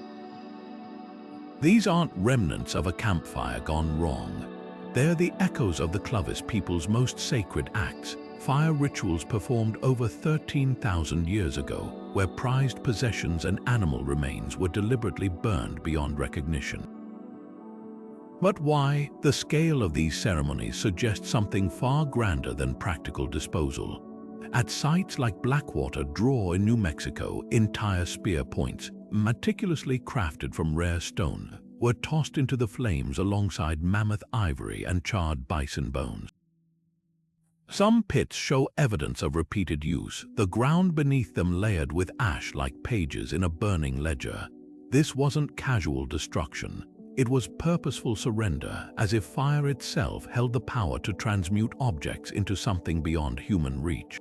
These aren't remnants of a campfire gone wrong. They are the echoes of the Clovis people's most sacred acts, fire rituals performed over 13,000 years ago, where prized possessions and animal remains were deliberately burned beyond recognition. But why? The scale of these ceremonies suggests something far grander than practical disposal. At sites like Blackwater Draw in New Mexico, entire spear points, meticulously crafted from rare stone, were tossed into the flames alongside mammoth ivory and charred bison bones. Some pits show evidence of repeated use, the ground beneath them layered with ash like pages in a burning ledger. This wasn't casual destruction. It was purposeful surrender, as if fire itself held the power to transmute objects into something beyond human reach.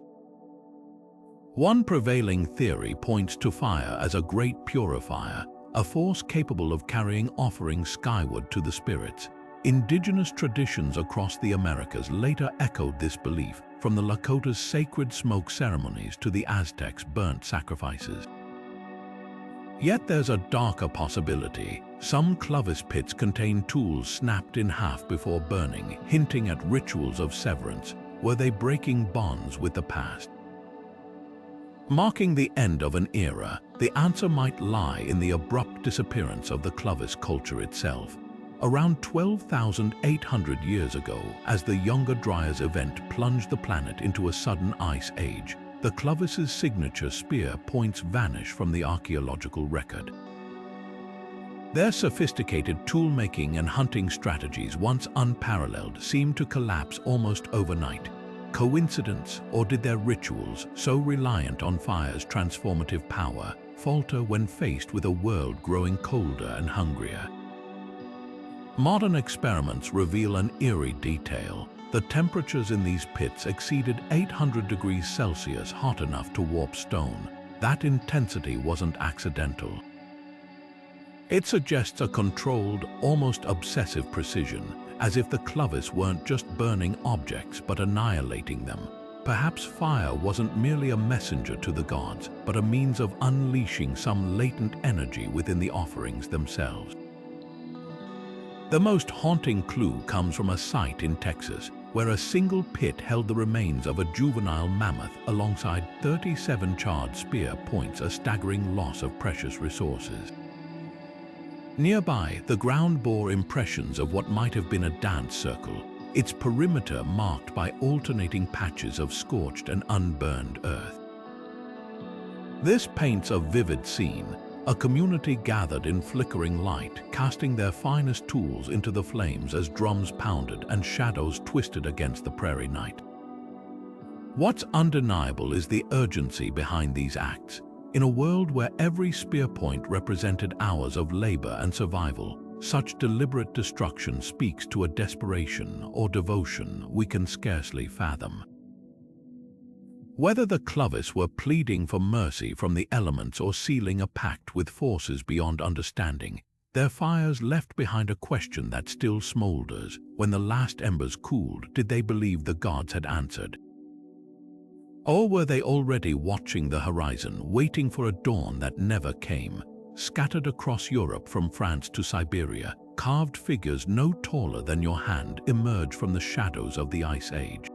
One prevailing theory points to fire as a great purifier, a force capable of carrying offerings skyward to the spirits. Indigenous traditions across the Americas later echoed this belief, from the Lakota's sacred smoke ceremonies to the Aztecs' burnt sacrifices. Yet there's a darker possibility. Some Clovis pits contain tools snapped in half before burning, hinting at rituals of severance. Were they breaking bonds with the past? Marking the end of an era, the answer might lie in the abrupt disappearance of the Clovis culture itself. Around 12,800 years ago, as the Younger Dryas event plunged the planet into a sudden ice age, the Clovis' signature spear points vanish from the archaeological record. Their sophisticated tool-making and hunting strategies, once unparalleled, seemed to collapse almost overnight. Coincidence, or did their rituals, so reliant on fire's transformative power, falter when faced with a world growing colder and hungrier? Modern experiments reveal an eerie detail. The temperatures in these pits exceeded 800 degrees Celsius, hot enough to warp stone. That intensity wasn't accidental. It suggests a controlled, almost obsessive precision, as if the Clovis weren't just burning objects but annihilating them. Perhaps fire wasn't merely a messenger to the gods, but a means of unleashing some latent energy within the offerings themselves. The most haunting clue comes from a site in Texas, where a single pit held the remains of a juvenile mammoth alongside 37 charred spear points, a staggering loss of precious resources. Nearby, the ground bore impressions of what might have been a dance circle, its perimeter marked by alternating patches of scorched and unburned earth. This paints a vivid scene, a community gathered in flickering light, casting their finest tools into the flames as drums pounded and shadows twisted against the prairie night. What's undeniable is the urgency behind these acts. In a world where every spear point represented hours of labor and survival, such deliberate destruction speaks to a desperation or devotion we can scarcely fathom. Whether the Clovis were pleading for mercy from the elements or sealing a pact with forces beyond understanding, their fires left behind a question that still smolders. When the last embers cooled, did they believe the gods had answered? Or were they already watching the horizon, waiting for a dawn that never came? Scattered across Europe from France to Siberia, carved figures no taller than your hand emerge from the shadows of the Ice Age.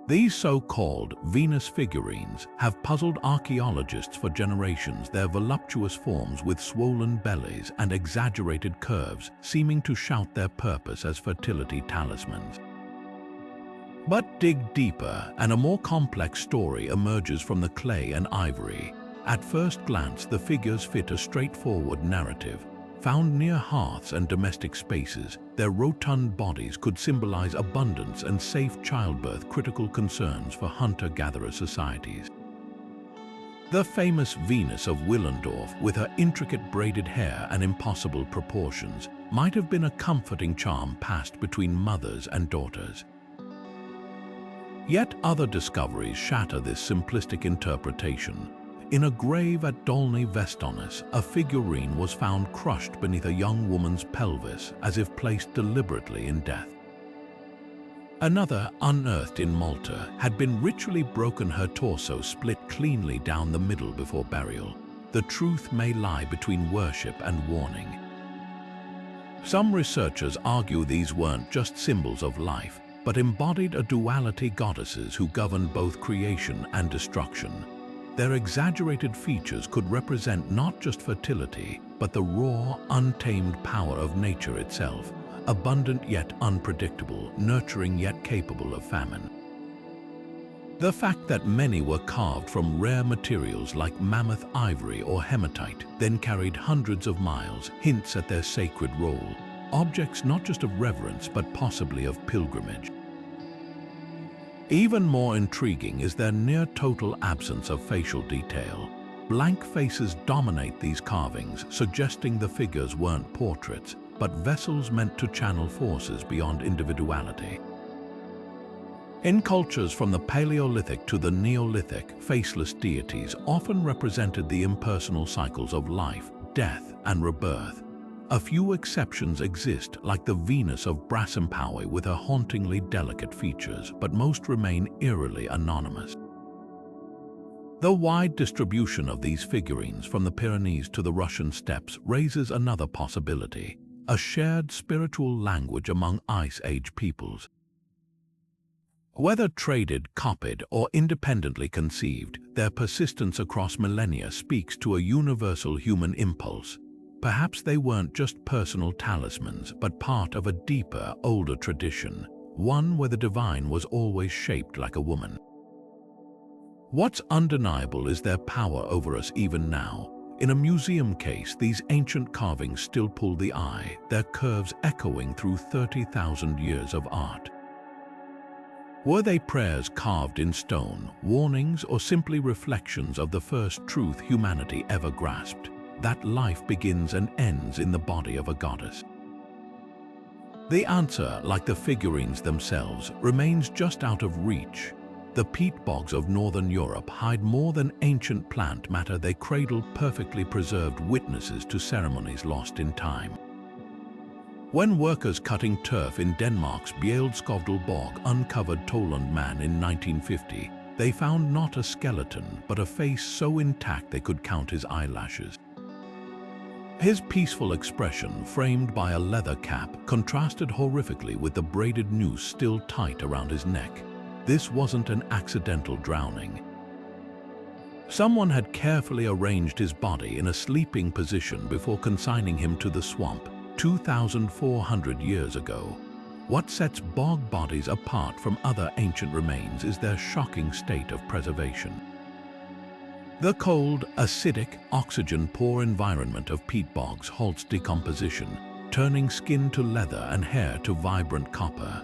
These so-called Venus figurines have puzzled archaeologists for generations, their voluptuous forms with swollen bellies and exaggerated curves seeming to shout their purpose as fertility talismans. But dig deeper, and a more complex story emerges from the clay and ivory. At first glance, the figures fit a straightforward narrative. Found near hearths and domestic spaces, their rotund bodies could symbolize abundance and safe childbirth, critical concerns for hunter-gatherer societies. The famous Venus of Willendorf, with her intricate braided hair and impossible proportions, might have been a comforting charm passed between mothers and daughters. Yet other discoveries shatter this simplistic interpretation. In a grave at Dolny Vestonis, a figurine was found crushed beneath a young woman's pelvis, as if placed deliberately in death. Another, unearthed in Malta, had been ritually broken, her torso split cleanly down the middle before burial. The truth may lie between worship and warning. Some researchers argue these weren't just symbols of life, but embodied a duality goddesses who governed both creation and destruction. Their exaggerated features could represent not just fertility, but the raw, untamed power of nature itself, abundant yet unpredictable, nurturing yet capable of famine. The fact that many were carved from rare materials like mammoth ivory or hematite, then carried hundreds of miles, hints at their sacred role, objects not just of reverence but possibly of pilgrimage. Even more intriguing is their near-total absence of facial detail. Blank faces dominate these carvings, suggesting the figures weren't portraits, but vessels meant to channel forces beyond individuality. In cultures from the Paleolithic to the Neolithic, faceless deities often represented the impersonal cycles of life, death, and rebirth. A few exceptions exist, like the Venus of Brasimpaui with her hauntingly delicate features, but most remain eerily anonymous. The wide distribution of these figurines from the Pyrenees to the Russian steppes raises another possibility, a shared spiritual language among Ice Age peoples. Whether traded, copied, or independently conceived, their persistence across millennia speaks to a universal human impulse. Perhaps they weren't just personal talismans, but part of a deeper, older tradition, one where the divine was always shaped like a woman. What's undeniable is their power over us even now. In a museum case, these ancient carvings still pull the eye, their curves echoing through 30,000 years of art. Were they prayers carved in stone, warnings, or simply reflections of the first truth humanity ever grasped, that life begins and ends in the body of a goddess? The answer, like the figurines themselves, remains just out of reach. The peat bogs of northern Europe hide more than ancient plant matter. They cradle perfectly preserved witnesses to ceremonies lost in time. When workers cutting turf in Denmark's Bjælskovdal bog uncovered Toland man in 1950, they found not a skeleton, but a face so intact they could count his eyelashes. His peaceful expression, framed by a leather cap, contrasted horrifically with the braided noose still tight around his neck. This wasn't an accidental drowning. Someone had carefully arranged his body in a sleeping position before consigning him to the swamp 2,400 years ago. What sets bog bodies apart from other ancient remains is their shocking state of preservation. The cold, acidic, oxygen-poor environment of peat bogs halts decomposition, turning skin to leather and hair to vibrant copper.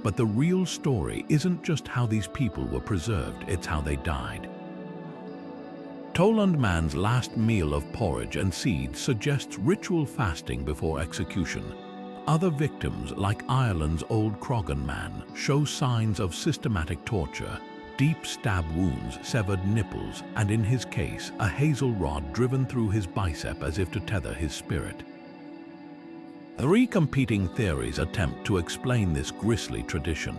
But the real story isn't just how these people were preserved, it's how they died. Toland man's last meal of porridge and seeds suggests ritual fasting before execution. Other victims, like Ireland's old Croghan man, show signs of systematic torture, deep stab wounds, severed nipples, and in his case, a hazel rod driven through his bicep as if to tether his spirit. Three competing theories attempt to explain this grisly tradition.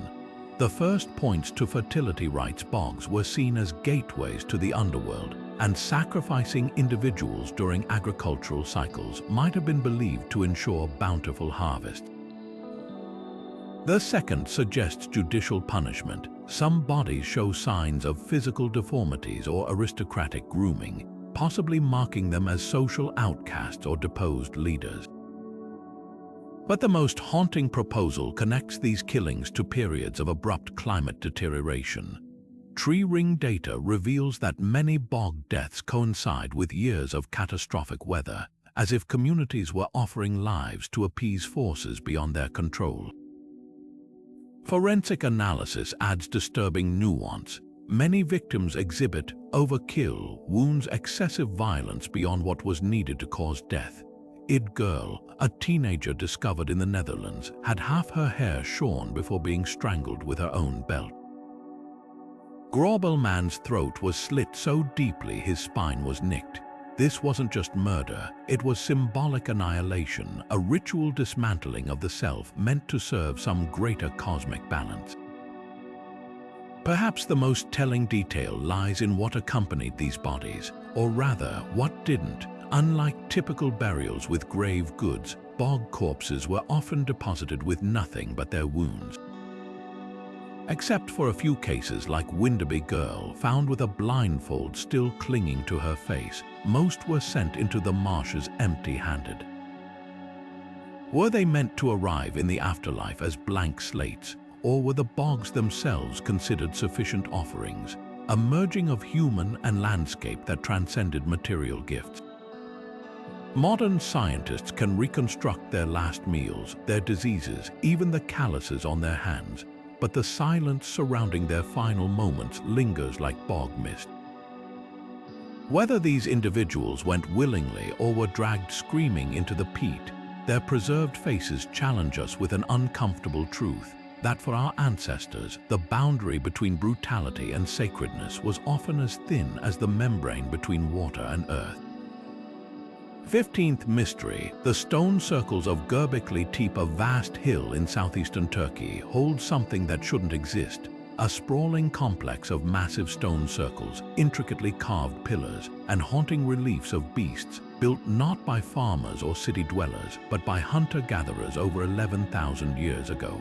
The first points to fertility rites. Bogs were seen as gateways to the underworld, and sacrificing individuals during agricultural cycles might have been believed to ensure bountiful harvest. The second suggests judicial punishment. Some bodies show signs of physical deformities or aristocratic grooming, possibly marking them as social outcasts or deposed leaders. But the most haunting proposal connects these killings to periods of abrupt climate deterioration. Tree ring data reveals that many bog deaths coincide with years of catastrophic weather, as if communities were offering lives to appease forces beyond their control. Forensic analysis adds disturbing nuance. Many victims exhibit overkill, wounds, excessive violence beyond what was needed to cause death. Id Girl, a teenager discovered in the Netherlands, had half her hair shorn before being strangled with her own belt. Grobbel man's throat was slit so deeply his spine was nicked. This wasn't just murder, it was symbolic annihilation, a ritual dismantling of the self meant to serve some greater cosmic balance. Perhaps the most telling detail lies in what accompanied these bodies, or rather, what didn't. Unlike typical burials with grave goods, bog corpses were often deposited with nothing but their wounds. Except for a few cases like Winderby Girl, found with a blindfold still clinging to her face, most were sent into the marshes empty-handed. Were they meant to arrive in the afterlife as blank slates, or were the bogs themselves considered sufficient offerings, a merging of human and landscape that transcended material gifts? Modern scientists can reconstruct their last meals, their diseases, even the calluses on their hands, but the silence surrounding their final moments lingers like bog mist. Whether these individuals went willingly or were dragged screaming into the peat, their preserved faces challenge us with an uncomfortable truth, that for our ancestors, the boundary between brutality and sacredness was often as thin as the membrane between water and earth. 15th mystery, the stone circles of Göbekli Tepe, a vast hill in southeastern Turkey, hold something that shouldn't exist. A sprawling complex of massive stone circles, intricately carved pillars, and haunting reliefs of beasts, built not by farmers or city dwellers, but by hunter-gatherers over 11,000 years ago.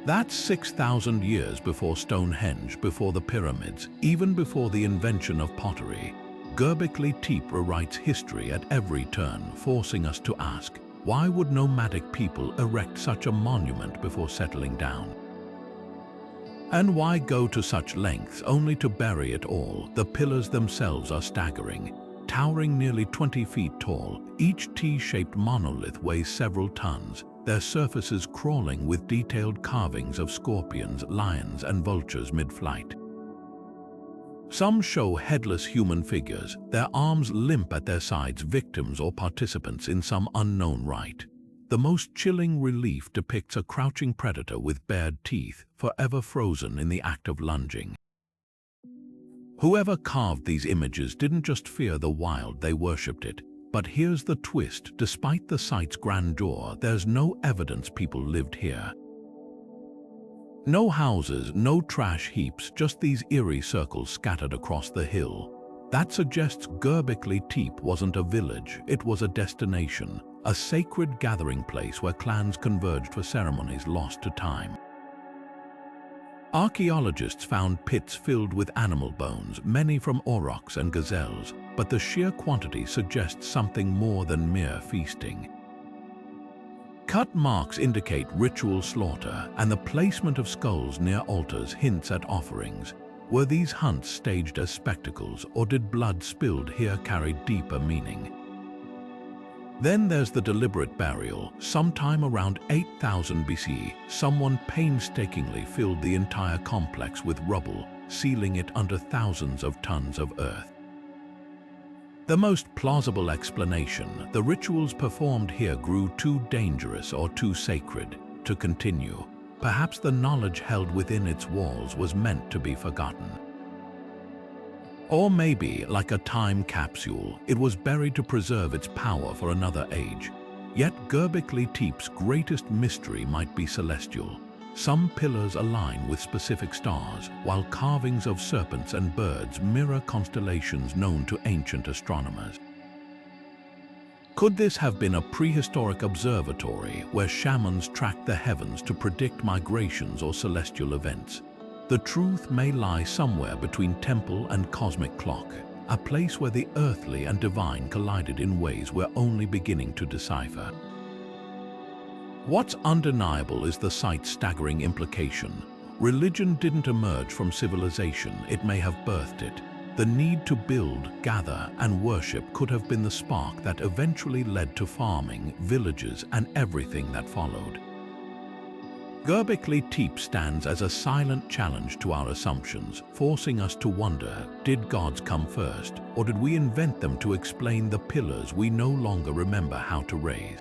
That's 6,000 years before Stonehenge, before the pyramids, even before the invention of pottery. Göbekli Tepe rewrites history at every turn, forcing us to ask, why would nomadic people erect such a monument before settling down? And why go to such lengths only to bury it all? The pillars themselves are staggering. Towering nearly 20 feet tall, each T-shaped monolith weighs several tons, their surfaces crawling with detailed carvings of scorpions, lions, and vultures mid-flight. Some show headless human figures, their arms limp at their sides, victims or participants in some unknown rite. The most chilling relief depicts a crouching predator with bared teeth, forever frozen in the act of lunging. Whoever carved these images didn't just fear the wild, they worshipped it. But here's the twist: despite the site's grandeur, there's no evidence people lived here. No houses, no trash heaps, just these eerie circles scattered across the hill. That suggests Göbekli Tepe wasn't a village, it was a destination, a sacred gathering place where clans converged for ceremonies lost to time. Archaeologists found pits filled with animal bones, many from aurochs and gazelles, but the sheer quantity suggests something more than mere feasting. Cut marks indicate ritual slaughter, and the placement of skulls near altars hints at offerings. Were these hunts staged as spectacles, or did blood spilled here carry deeper meaning? Then there's the deliberate burial. Sometime around 8000 BC, someone painstakingly filled the entire complex with rubble, sealing it under thousands of tons of earth. The most plausible explanation: the rituals performed here grew too dangerous or too sacred to continue. Perhaps the knowledge held within its walls was meant to be forgotten. Or maybe, like a time capsule, it was buried to preserve its power for another age. Yet Göbekli Tepe's greatest mystery might be celestial. Some pillars align with specific stars, while carvings of serpents and birds mirror constellations known to ancient astronomers. Could this have been a prehistoric observatory where shamans tracked the heavens to predict migrations or celestial events? The truth may lie somewhere between temple and cosmic clock, a place where the earthly and divine collided in ways we're only beginning to decipher. What's undeniable is the site's staggering implication. Religion didn't emerge from civilization, it may have birthed it. The need to build, gather, and worship could have been the spark that eventually led to farming, villages, and everything that followed. Göbekli Tepe stands as a silent challenge to our assumptions, forcing us to wonder, did gods come first, or did we invent them to explain the pillars we no longer remember how to raise?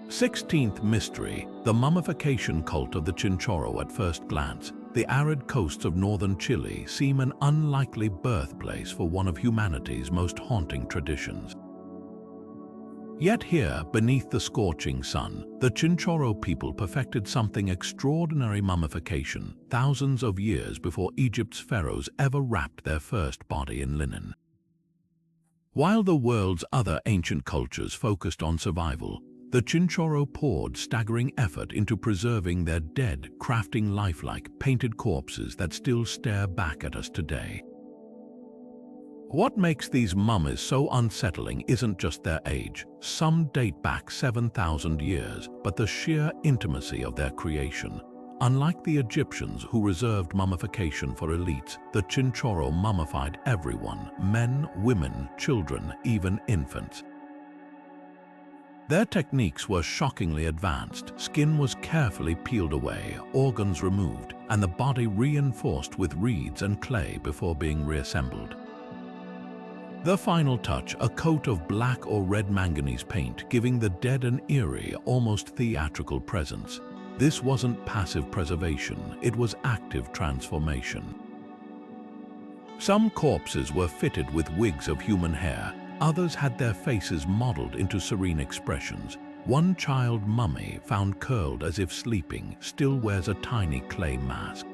16th mystery, the mummification cult of the Chinchorro. At first glance, the arid coasts of northern Chile seem an unlikely birthplace for one of humanity's most haunting traditions. Yet here, beneath the scorching sun, the Chinchorro people perfected something extraordinary: mummification, thousands of years before Egypt's pharaohs ever wrapped their first body in linen. While the world's other ancient cultures focused on survival, the Chinchorro poured staggering effort into preserving their dead, crafting lifelike, painted corpses that still stare back at us today. What makes these mummies so unsettling isn't just their age. Some date back 7,000 years, but the sheer intimacy of their creation. Unlike the Egyptians who reserved mummification for elites, the Chinchorro mummified everyone: men, women, children, even infants. Their techniques were shockingly advanced. Skin was carefully peeled away, organs removed, and the body reinforced with reeds and clay before being reassembled. The final touch, a coat of black or red manganese paint, giving the dead an eerie, almost theatrical presence. This wasn't passive preservation, it was active transformation. Some corpses were fitted with wigs of human hair, others had their faces modeled into serene expressions. One child mummy, found curled as if sleeping, still wears a tiny clay mask.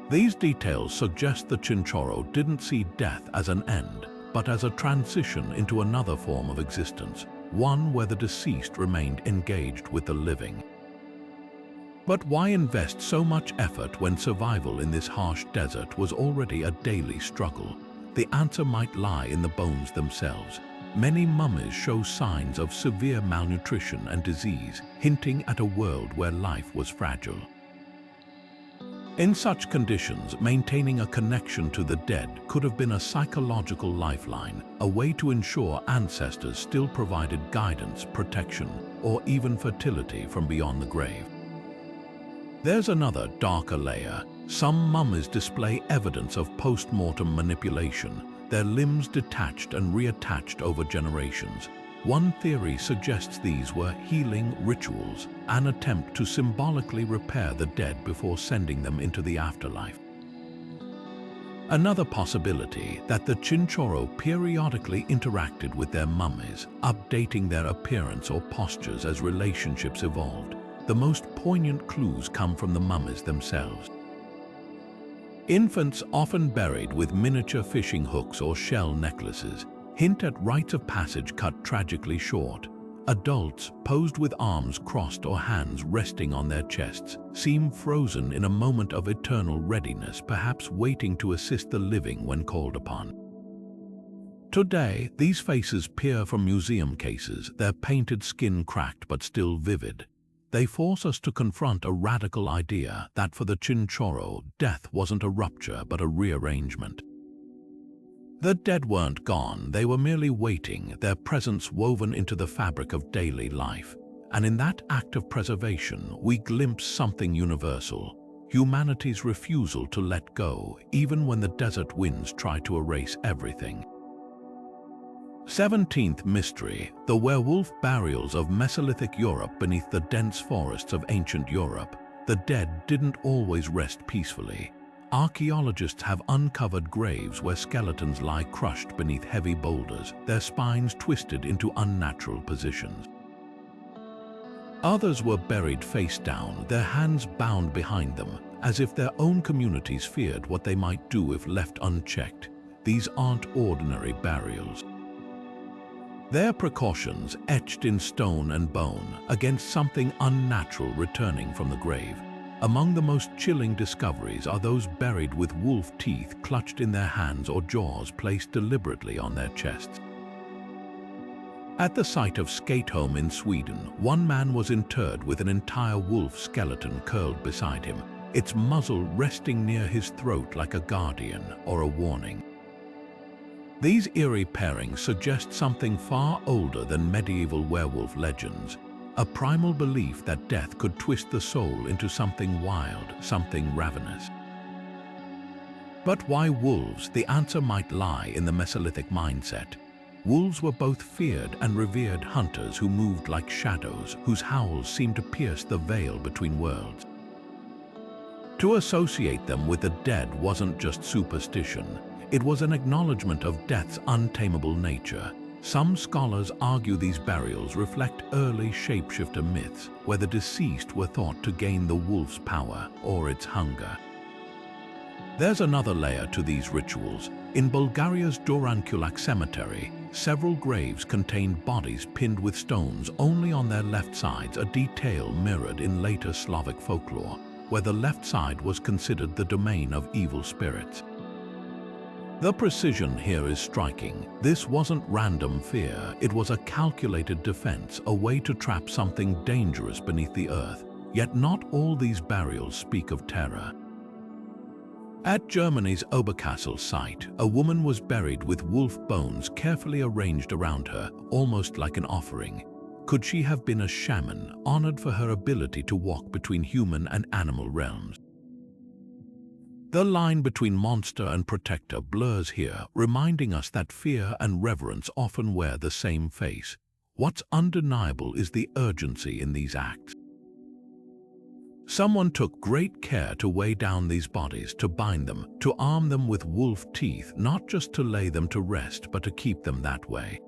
These details suggest the Chinchorro didn't see death as an end, but as a transition into another form of existence, one where the deceased remained engaged with the living. But why invest so much effort when survival in this harsh desert was already a daily struggle? The answer might lie in the bones themselves. Many mummies show signs of severe malnutrition and disease, hinting at a world where life was fragile. In such conditions, maintaining a connection to the dead could have been a psychological lifeline, a way to ensure ancestors still provided guidance, protection, or even fertility from beyond the grave. There's another, darker layer. Some mummies display evidence of post-mortem manipulation, their limbs detached and reattached over generations. One theory suggests these were healing rituals, an attempt to symbolically repair the dead before sending them into the afterlife. Another possibility, that the Chinchorro periodically interacted with their mummies, updating their appearance or postures as relationships evolved. The most poignant clues come from the mummies themselves. Infants, often buried with miniature fishing hooks or shell necklaces, hint at rites of passage cut tragically short. Adults, posed with arms crossed or hands resting on their chests, seem frozen in a moment of eternal readiness, perhaps waiting to assist the living when called upon. Today, these faces peer from museum cases, their painted skin cracked but still vivid. They force us to confront a radical idea that for the Chinchorro, death wasn't a rupture but a rearrangement. The dead weren't gone, they were merely waiting, their presence woven into the fabric of daily life. And in that act of preservation, we glimpse something universal: humanity's refusal to let go, even when the desert winds try to erase everything. 17th mystery, the werewolf burials of Mesolithic Europe. Beneath the dense forests of ancient Europe, the dead didn't always rest peacefully. Archaeologists have uncovered graves where skeletons lie crushed beneath heavy boulders, their spines twisted into unnatural positions. Others were buried face down, their hands bound behind them, as if their own communities feared what they might do if left unchecked. These aren't ordinary burials. They're precautions etched in stone and bone against something unnatural returning from the grave. Among the most chilling discoveries are those buried with wolf teeth clutched in their hands or jaws placed deliberately on their chests. At the site of Skatholm in Sweden, one man was interred with an entire wolf skeleton curled beside him, its muzzle resting near his throat like a guardian or a warning. These eerie pairings suggest something far older than medieval werewolf legends, a primal belief that death could twist the soul into something wild, something ravenous. But why wolves? The answer might lie in the Mesolithic mindset. Wolves were both feared and revered hunters who moved like shadows, whose howls seemed to pierce the veil between worlds. To associate them with the dead wasn't just superstition. It was an acknowledgement of death's untamable nature. Some scholars argue these burials reflect early shapeshifter myths, where the deceased were thought to gain the wolf's power or its hunger. There's another layer to these rituals. In Bulgaria's Durankulak cemetery, several graves contained bodies pinned with stones only on their left sides, a detail mirrored in later Slavic folklore, where the left side was considered the domain of evil spirits. The precision here is striking. This wasn't random fear, it was a calculated defense, a way to trap something dangerous beneath the earth. Yet not all these burials speak of terror. At Germany's Oberkassel site, a woman was buried with wolf bones carefully arranged around her, almost like an offering. Could she have been a shaman, honored for her ability to walk between human and animal realms? The line between monster and protector blurs here, reminding us that fear and reverence often wear the same face. What's undeniable is the urgency in these acts. Someone took great care to weigh down these bodies, to bind them, to arm them with wolf teeth, not just to lay them to rest, but to keep them that way.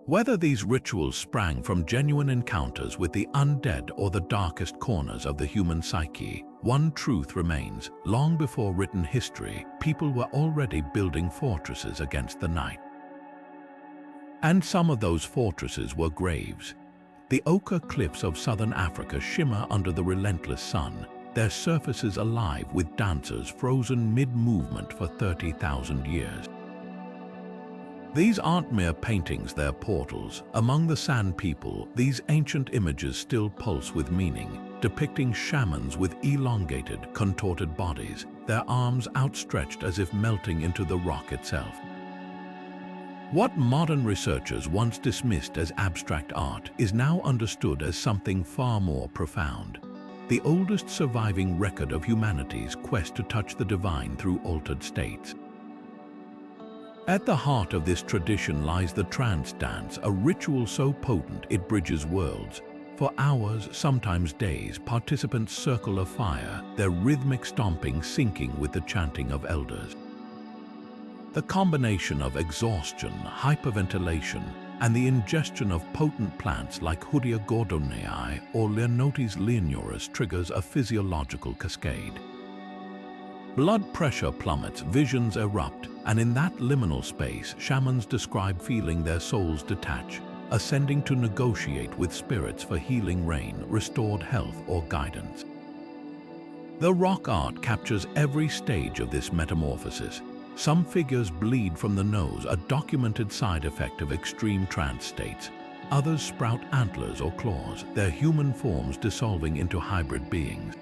Whether these rituals sprang from genuine encounters with the undead or the darkest corners of the human psyche, one truth remains: long before written history, people were already building fortresses against the night. And some of those fortresses were graves. The ochre cliffs of southern Africa shimmer under the relentless sun, their surfaces alive with dancers frozen mid-movement for 30,000 years. These aren't mere paintings, they're portals. Among the San people, these ancient images still pulse with meaning, depicting shamans with elongated, contorted bodies, their arms outstretched as if melting into the rock itself. What modern researchers once dismissed as abstract art is now understood as something far more profound. The oldest surviving record of humanity's quest to touch the divine through altered states. At the heart of this tradition lies the trance dance, a ritual so potent it bridges worlds. For hours, sometimes days, participants circle a fire, their rhythmic stomping syncing with the chanting of elders. The combination of exhaustion, hyperventilation, and the ingestion of potent plants like Hoodia gordonii or Leonotis leonuris triggers a physiological cascade. Blood pressure plummets, visions erupt, and in that liminal space, shamans describe feeling their souls detach, ascending to negotiate with spirits for healing rain, restored health, or guidance. The rock art captures every stage of this metamorphosis. Some figures bleed from the nose, a documented side effect of extreme trance states. Others sprout antlers or claws, their human forms dissolving into hybrid beings.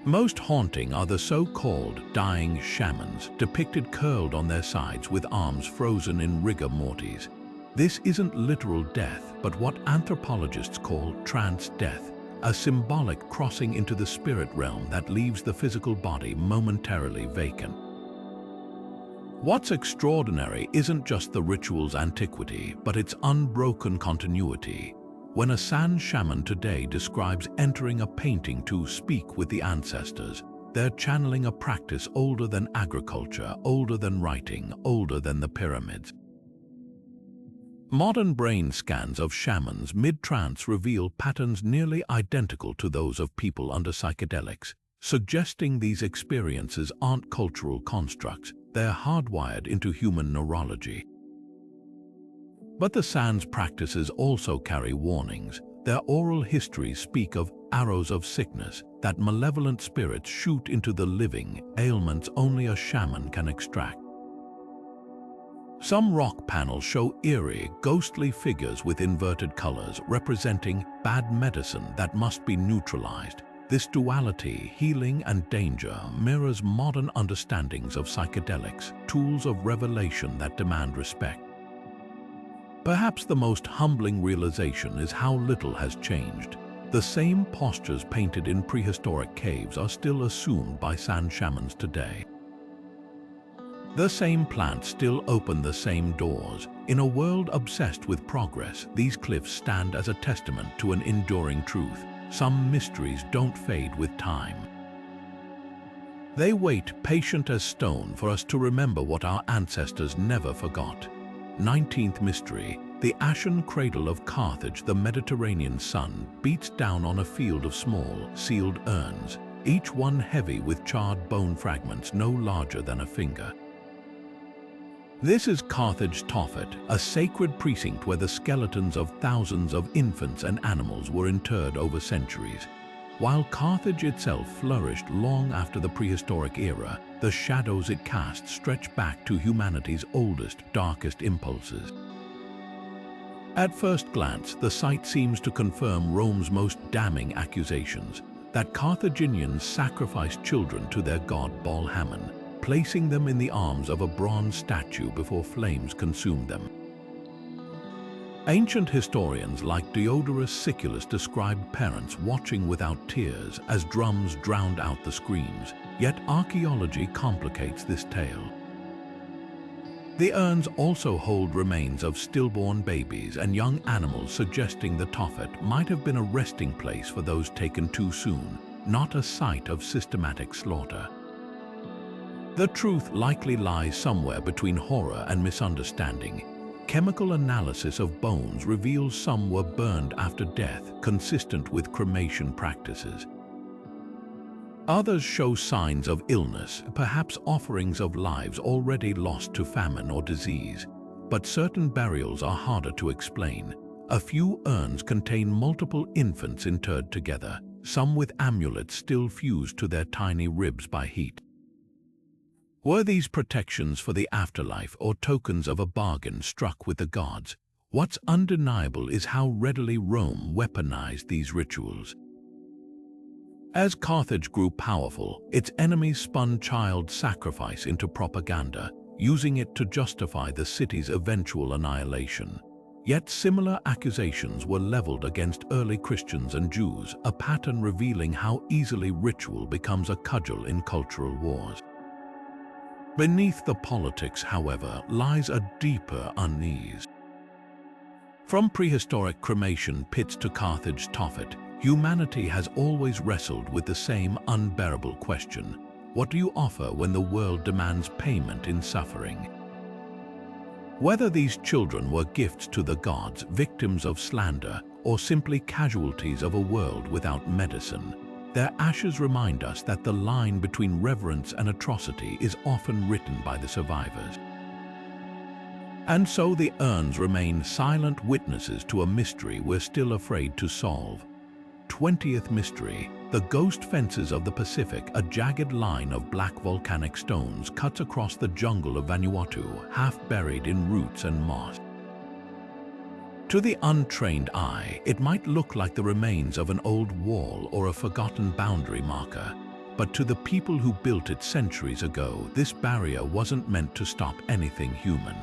Most haunting are the so-called dying shamans, depicted curled on their sides with arms frozen in rigor mortis. This isn't literal death, but what anthropologists call trance death, a symbolic crossing into the spirit realm that leaves the physical body momentarily vacant. What's extraordinary isn't just the ritual's antiquity, but its unbroken continuity. When a San shaman today describes entering a painting to speak with the ancestors, they're channeling a practice older than agriculture, older than writing, older than the pyramids. Modern brain scans of shamans mid-trance reveal patterns nearly identical to those of people under psychedelics, suggesting these experiences aren't cultural constructs, they're hardwired into human neurology. But the San's practices also carry warnings. Their oral histories speak of arrows of sickness, that malevolent spirits shoot into the living, ailments only a shaman can extract. Some rock panels show eerie, ghostly figures with inverted colors, representing bad medicine that must be neutralized. This duality, healing and danger, mirrors modern understandings of psychedelics, tools of revelation that demand respect. Perhaps the most humbling realization is how little has changed. The same postures painted in prehistoric caves are still assumed by San shamans today. The same plants still open the same doors. In a world obsessed with progress, these cliffs stand as a testament to an enduring truth. Some mysteries don't fade with time. They wait, patient as stone, for us to remember what our ancestors never forgot. 19th mystery. The ashen cradle of Carthage, the Mediterranean sun, beats down on a field of small, sealed urns. each one heavy with charred bone fragments no larger than a finger. This is Carthage Tophet, a sacred precinct where the skeletons of thousands of infants and animals were interred over centuries. While Carthage itself flourished long after the prehistoric era, the shadows it cast stretch back to humanity's oldest, darkest impulses. At first glance, the site seems to confirm Rome's most damning accusations, that Carthaginians sacrificed children to their god Baal-Hamon, placing them in the arms of a bronze statue before flames consumed them. Ancient historians like Diodorus Siculus described parents watching without tears as drums drowned out the screams, yet archaeology complicates this tale. The urns also hold remains of stillborn babies and young animals, suggesting the Tophet might have been a resting place for those taken too soon, not a site of systematic slaughter. The truth likely lies somewhere between horror and misunderstanding. Chemical analysis of bones reveals some were burned after death, consistent with cremation practices. Others show signs of illness, perhaps offerings of lives already lost to famine or disease. But certain burials are harder to explain. A few urns contain multiple infants interred together, some with amulets still fused to their tiny ribs by heat. Were these protections for the afterlife or tokens of a bargain struck with the gods? What's undeniable is how readily Rome weaponized these rituals. As Carthage grew powerful, its enemies spun child sacrifice into propaganda, using it to justify the city's eventual annihilation. Yet similar accusations were leveled against early Christians and Jews, a pattern revealing how easily ritual becomes a cudgel in cultural wars. Beneath the politics, however, lies a deeper unease. From prehistoric cremation pits to Carthage Tophet, humanity has always wrestled with the same unbearable question: what do you offer when the world demands payment in suffering? Whether these children were gifts to the gods, victims of slander, or simply casualties of a world without medicine, their ashes remind us that the line between reverence and atrocity is often written by the survivors. And so the urns remain silent witnesses to a mystery we're still afraid to solve. 20th mystery: the ghost fences of the Pacific. A jagged line of black volcanic stones cuts across the jungle of Vanuatu, half buried in roots and moss. To the untrained eye, it might look like the remains of an old wall or a forgotten boundary marker. But to the people who built it centuries ago, this barrier wasn't meant to stop anything human.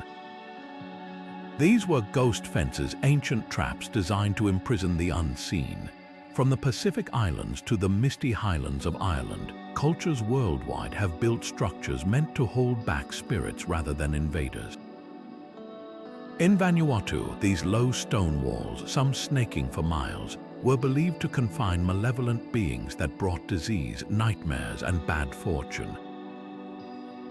These were ghost fences, ancient traps designed to imprison the unseen. From the Pacific Islands to the misty highlands of Ireland, cultures worldwide have built structures meant to hold back spirits rather than invaders. In Vanuatu, these low stone walls, some snaking for miles, were believed to confine malevolent beings that brought disease, nightmares, and bad fortune.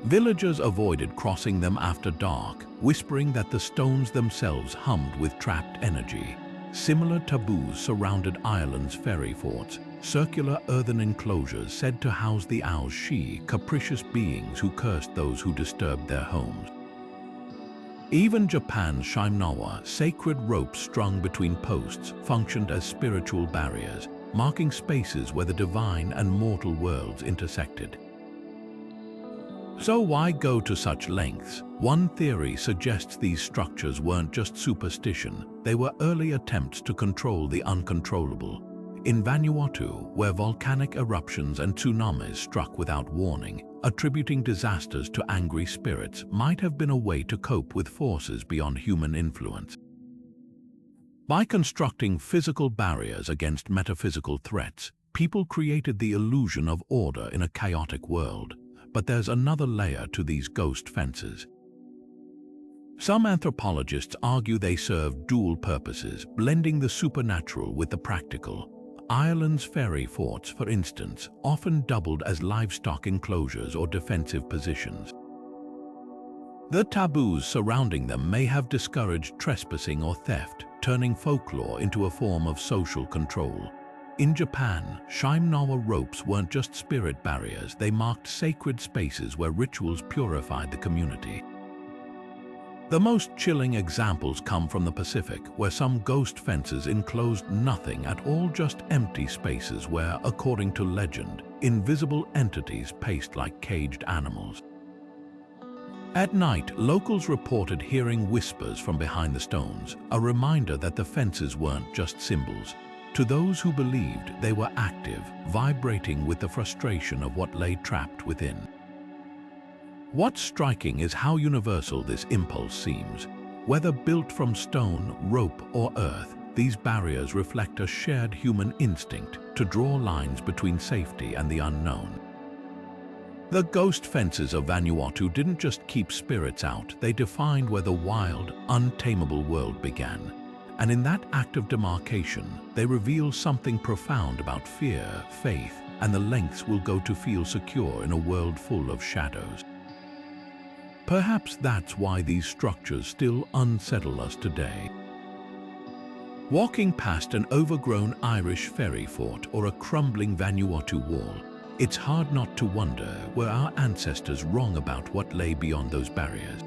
Villagers avoided crossing them after dark, whispering that the stones themselves hummed with trapped energy. Similar taboos surrounded Ireland's ferry forts, circular earthen enclosures said to house the Aos-Shi, capricious beings who cursed those who disturbed their homes. Even Japan's Shimenawa, sacred ropes strung between posts, functioned as spiritual barriers, marking spaces where the divine and mortal worlds intersected. So why go to such lengths? One theory suggests these structures weren't just superstition, they were early attempts to control the uncontrollable. In Vanuatu, where volcanic eruptions and tsunamis struck without warning, attributing disasters to angry spirits might have been a way to cope with forces beyond human influence. By constructing physical barriers against metaphysical threats, people created the illusion of order in a chaotic world. But there's another layer to these ghost fences. Some anthropologists argue they serve dual purposes, blending the supernatural with the practical. Ireland's ferry forts, for instance, often doubled as livestock enclosures or defensive positions. The taboos surrounding them may have discouraged trespassing or theft, turning folklore into a form of social control. In Japan, Shimenawa ropes weren't just spirit barriers, they marked sacred spaces where rituals purified the community. The most chilling examples come from the Pacific, where some ghost fences enclosed nothing at all, just empty spaces where, according to legend, invisible entities paced like caged animals. At night, locals reported hearing whispers from behind the stones, a reminder that the fences weren't just symbols. To those who believed, they were active, vibrating with the frustration of what lay trapped within. What's striking is how universal this impulse seems. Whether built from stone, rope, or earth, these barriers reflect a shared human instinct to draw lines between safety and the unknown. The ghost fences of Vanuatu didn't just keep spirits out, they defined where the wild, untamable world began. And in that act of demarcation, they reveal something profound about fear, faith, and the lengths we'll go to feel secure in a world full of shadows. Perhaps that's why these structures still unsettle us today. Walking past an overgrown Irish ferry fort or a crumbling Vanuatu wall, it's hard not to wonder, were our ancestors wrong about what lay beyond those barriers?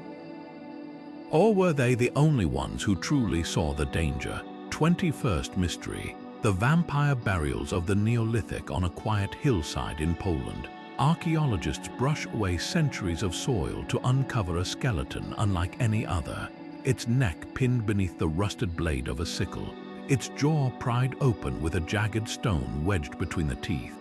Or were they the only ones who truly saw the danger? 21st mystery, the vampire burials of the Neolithic on a quiet hillside in Poland. Archaeologists brush away centuries of soil to uncover a skeleton unlike any other, its neck pinned beneath the rusted blade of a sickle, its jaw pried open with a jagged stone wedged between the teeth.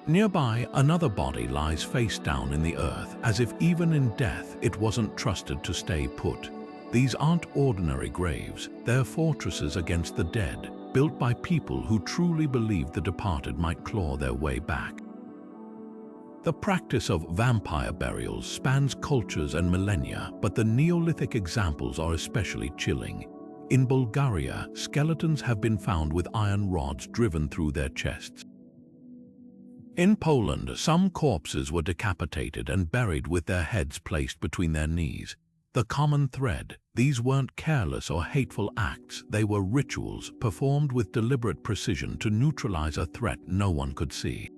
Nearby, another body lies face down in the earth, as if even in death it wasn't trusted to stay put. These aren't ordinary graves, they're fortresses against the dead, built by people who truly believed the departed might claw their way back. The practice of vampire burials spans cultures and millennia, but the Neolithic examples are especially chilling. In Bulgaria, skeletons have been found with iron rods driven through their chests. In Poland, some corpses were decapitated and buried with their heads placed between their knees. The common thread: these weren't careless or hateful acts, they were rituals performed with deliberate precision to neutralize a threat no one could see.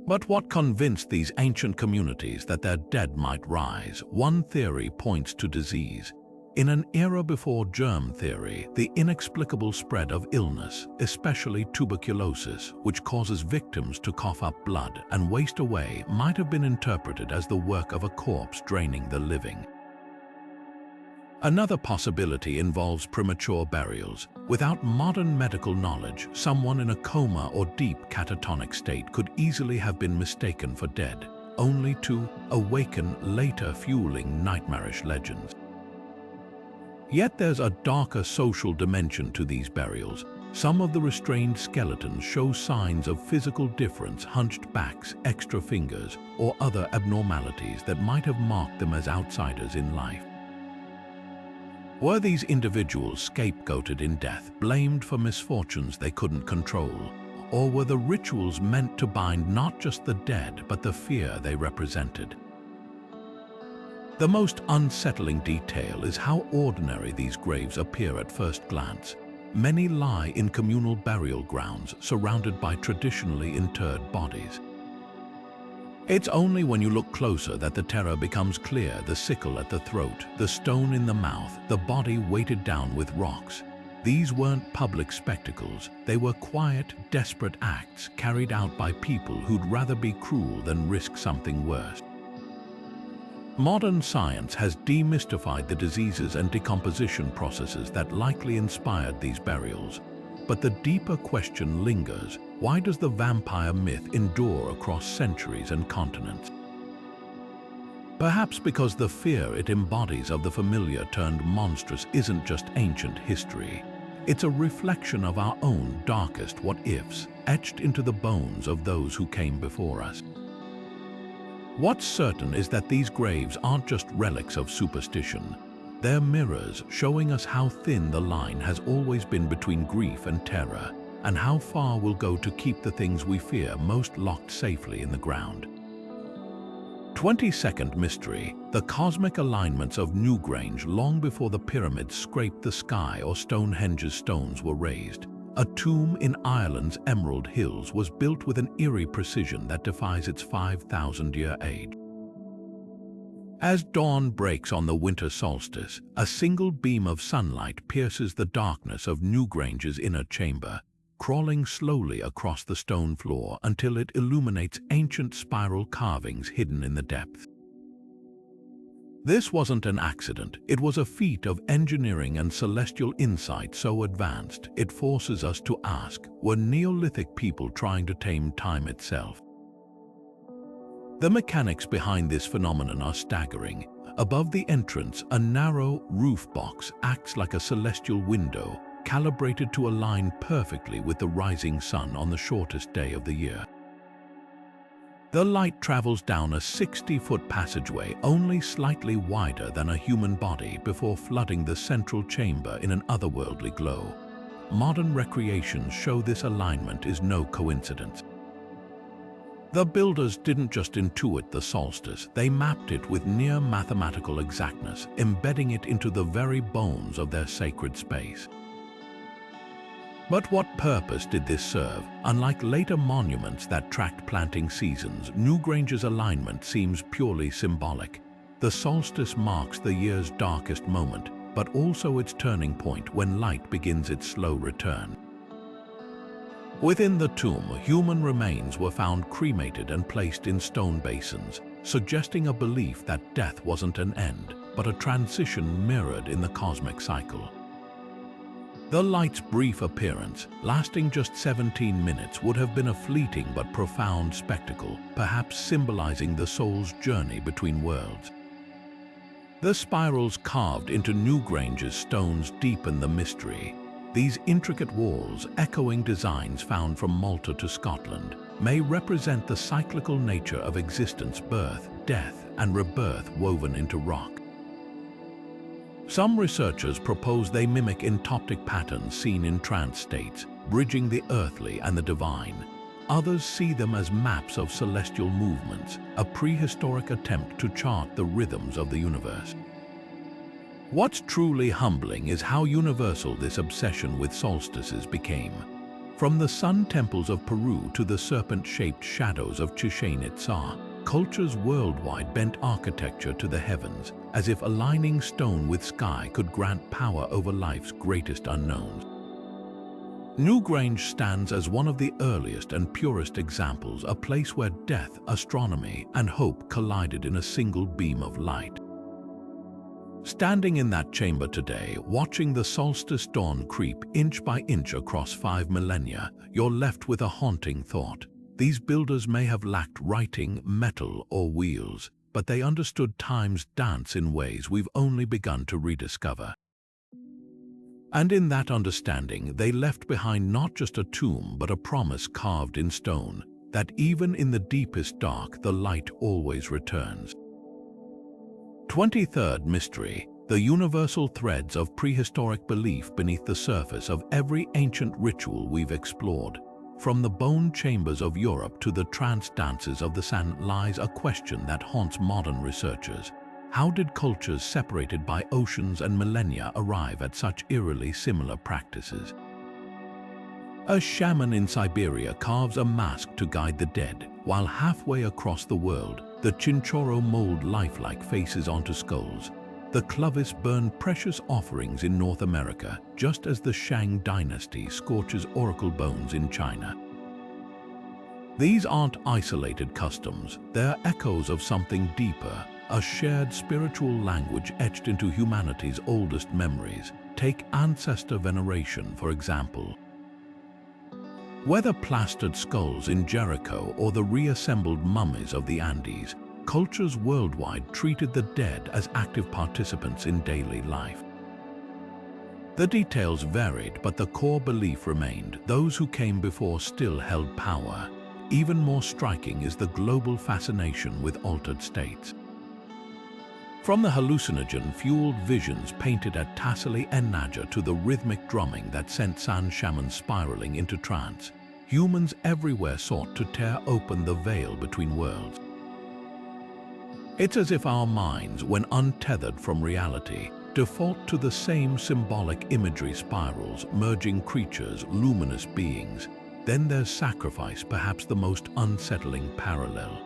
But what convinced these ancient communities that their dead might rise? One theory points to disease. In an era before germ theory, the inexplicable spread of illness, especially tuberculosis, which causes victims to cough up blood and waste away, might have been interpreted as the work of a corpse draining the living. Another possibility involves premature burials. Without modern medical knowledge, someone in a coma or deep catatonic state could easily have been mistaken for dead, only to awaken later, fueling nightmarish legends. Yet there's a darker social dimension to these burials. Some of the restrained skeletons show signs of physical difference, hunched backs, extra fingers, or other abnormalities that might have marked them as outsiders in life. Were these individuals scapegoated in death, blamed for misfortunes they couldn't control? Or were the rituals meant to bind not just the dead, but the fear they represented? The most unsettling detail is how ordinary these graves appear at first glance. Many lie in communal burial grounds, surrounded by traditionally interred bodies. It's only when you look closer that the terror becomes clear: the sickle at the throat, the stone in the mouth, the body weighted down with rocks. These weren't public spectacles, they were quiet, desperate acts carried out by people who'd rather be cruel than risk something worse. Modern science has demystified the diseases and decomposition processes that likely inspired these burials. But the deeper question lingers: why does the vampire myth endure across centuries and continents? Perhaps because the fear it embodies of the familiar turned monstrous isn't just ancient history. It's a reflection of our own darkest what-ifs, etched into the bones of those who came before us. What's certain is that these graves aren't just relics of superstition. They're mirrors showing us how thin the line has always been between grief and terror, and how far we'll go to keep the things we fear most locked safely in the ground. 22nd mystery: the cosmic alignments of Newgrange long before the pyramids scraped the sky or Stonehenge's stones were raised. A tomb in Ireland's Emerald Hills was built with an eerie precision that defies its 5,000-year age. As dawn breaks on the winter solstice, a single beam of sunlight pierces the darkness of Newgrange's inner chamber, crawling slowly across the stone floor until it illuminates ancient spiral carvings hidden in the depths. This wasn't an accident, it was a feat of engineering and celestial insight so advanced it forces us to ask, were Neolithic people trying to tame time itself? The mechanics behind this phenomenon are staggering. Above the entrance, a narrow roof box acts like a celestial window, calibrated to align perfectly with the rising sun on the shortest day of the year. The light travels down a 60-foot passageway only slightly wider than a human body before flooding the central chamber in an otherworldly glow. Modern recreations show this alignment is no coincidence. The builders didn't just intuit the solstice, they mapped it with near mathematical exactness, embedding it into the very bones of their sacred space. But what purpose did this serve? Unlike later monuments that tracked planting seasons, Newgrange's alignment seems purely symbolic. The solstice marks the year's darkest moment, but also its turning point when light begins its slow return. Within the tomb, human remains were found cremated and placed in stone basins, suggesting a belief that death wasn't an end, but a transition mirrored in the cosmic cycle. The light's brief appearance, lasting just 17 minutes, would have been a fleeting but profound spectacle, perhaps symbolizing the soul's journey between worlds. The spirals carved into Newgrange's stones deepen the mystery. These intricate walls, echoing designs found from Malta to Scotland, may represent the cyclical nature of existence, birth, death, and rebirth woven into rock. Some researchers propose they mimic entoptic patterns seen in trance states, bridging the earthly and the divine. Others see them as maps of celestial movements, a prehistoric attempt to chart the rhythms of the universe. What's truly humbling is how universal this obsession with solstices became. From the sun temples of Peru to the serpent-shaped shadows of Chichén Itzá, cultures worldwide bent architecture to the heavens, as if aligning stone with sky could grant power over life's greatest unknowns. Newgrange stands as one of the earliest and purest examples, a place where death, astronomy, and hope collided in a single beam of light. Standing in that chamber today, watching the solstice dawn creep inch by inch across 5 millennia, you're left with a haunting thought. These builders may have lacked writing, metal, or wheels, but they understood time's dance in ways we've only begun to rediscover. And in that understanding, they left behind not just a tomb, but a promise carved in stone, that even in the deepest dark, the light always returns. 23rd Mystery, the universal threads of prehistoric belief beneath the surface of every ancient ritual we've explored. From the bone chambers of Europe to the trance dances of the San lies a question that haunts modern researchers. How did cultures separated by oceans and millennia arrive at such eerily similar practices? A shaman in Siberia carves a mask to guide the dead, while halfway across the world, the Chinchorro mold lifelike faces onto skulls. The Clovis burn precious offerings in North America, just as the Shang dynasty scorches oracle bones in China. These aren't isolated customs, they're echoes of something deeper, a shared spiritual language etched into humanity's oldest memories. Take ancestor veneration, for example. Whether plastered skulls in Jericho or the reassembled mummies of the Andes, cultures worldwide treated the dead as active participants in daily life. The details varied, but the core belief remained. Those who came before still held power. Even more striking is the global fascination with altered states. From the hallucinogen-fueled visions painted at Tassili en-Naja to the rhythmic drumming that sent San shamans spiraling into trance, humans everywhere sought to tear open the veil between worlds. It's as if our minds, when untethered from reality, default to the same symbolic imagery spirals, merging creatures, luminous beings. Then there's sacrifice, perhaps the most unsettling parallel.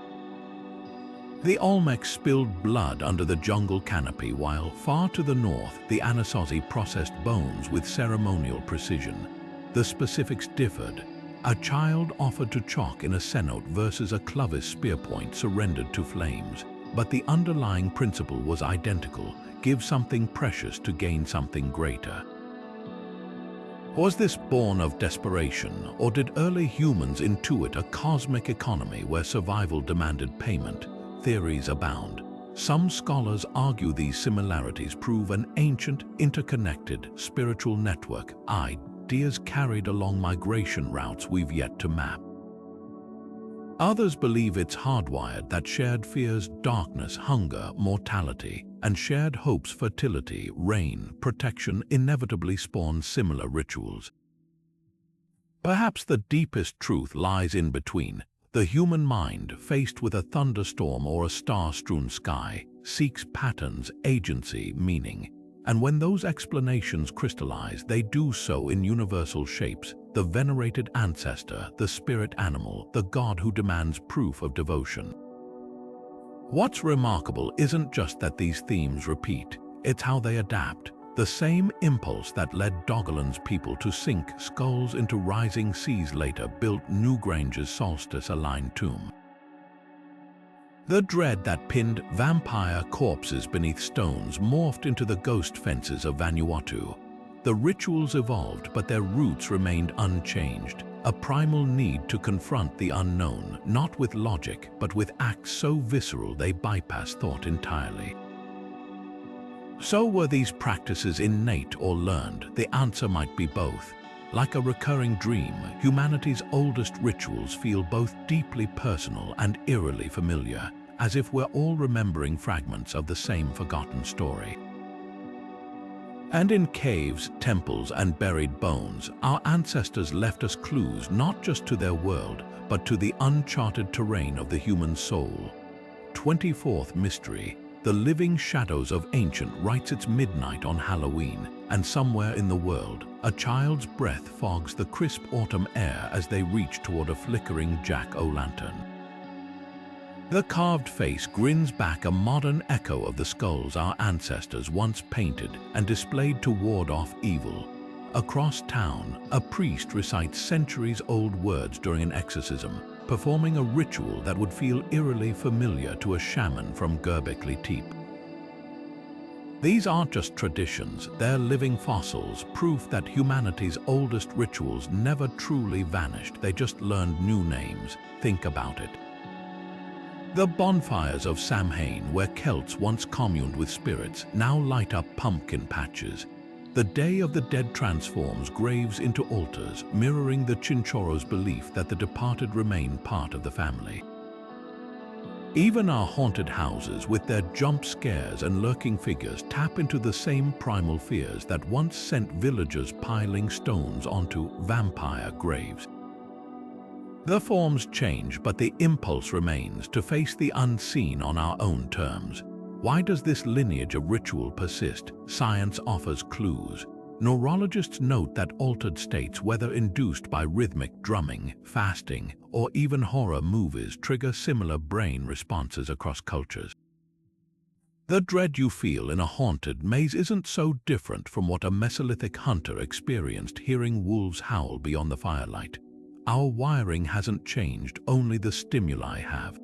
The Olmecs spilled blood under the jungle canopy, while far to the north, the Anasazi processed bones with ceremonial precision. The specifics differed. A child offered to chalk in a cenote versus a Clovis spearpoint surrendered to flames. But the underlying principle was identical: give something precious to gain something greater. Was this born of desperation, or did early humans intuit a cosmic economy where survival demanded payment? Theories abound. Some scholars argue these similarities prove an ancient, interconnected, spiritual network, ideas carried along migration routes we've yet to map. Others believe it's hardwired, that shared fears, darkness, hunger, mortality, and shared hopes, fertility, rain, protection, inevitably spawn similar rituals. Perhaps the deepest truth lies in between. The human mind, faced with a thunderstorm or a star-strewn sky, seeks patterns, agency, meaning. And when those explanations crystallize, they do so in universal shapes: the venerated ancestor, the spirit animal, the god who demands proof of devotion. What's remarkable isn't just that these themes repeat, it's how they adapt. The same impulse that led Doggerland's people to sink skulls into rising seas later built Newgrange's solstice-aligned tomb. The dread that pinned vampire corpses beneath stones morphed into the ghost fences of Vanuatu. The rituals evolved, but their roots remained unchanged, a primal need to confront the unknown, not with logic, but with acts so visceral they bypass thought entirely. So were these practices innate or learned? The answer might be both. Like a recurring dream, humanity's oldest rituals feel both deeply personal and eerily familiar, as if we're all remembering fragments of the same forgotten story. And in caves, temples, and buried bones, our ancestors left us clues not just to their world, but to the uncharted terrain of the human soul. 24th mystery. The living shadows of ancient writes its midnight on Halloween, and somewhere in the world, a child's breath fogs the crisp autumn air as they reach toward a flickering jack-o'-lantern. The carved face grins back, a modern echo of the skulls our ancestors once painted and displayed to ward off evil. Across town, a priest recites centuries-old words during an exorcism, performing a ritual that would feel eerily familiar to a shaman from Göbekli Tepe. These aren't just traditions, they're living fossils, proof that humanity's oldest rituals never truly vanished, they just learned new names. Think about it. The bonfires of Samhain, where Celts once communed with spirits, now light up pumpkin patches. The Day of the Dead transforms graves into altars, mirroring the Chinchorro's belief that the departed remain part of the family. Even our haunted houses, with their jump scares and lurking figures, tap into the same primal fears that once sent villagers piling stones onto vampire graves. The forms change, but the impulse remains: to face the unseen on our own terms. Why does this lineage of ritual persist? Science offers clues. Neurologists note that altered states, whether induced by rhythmic drumming, fasting, or even horror movies, trigger similar brain responses across cultures. The dread you feel in a haunted maze isn't so different from what a Mesolithic hunter experienced hearing wolves howl beyond the firelight. Our wiring hasn't changed, only the stimuli have.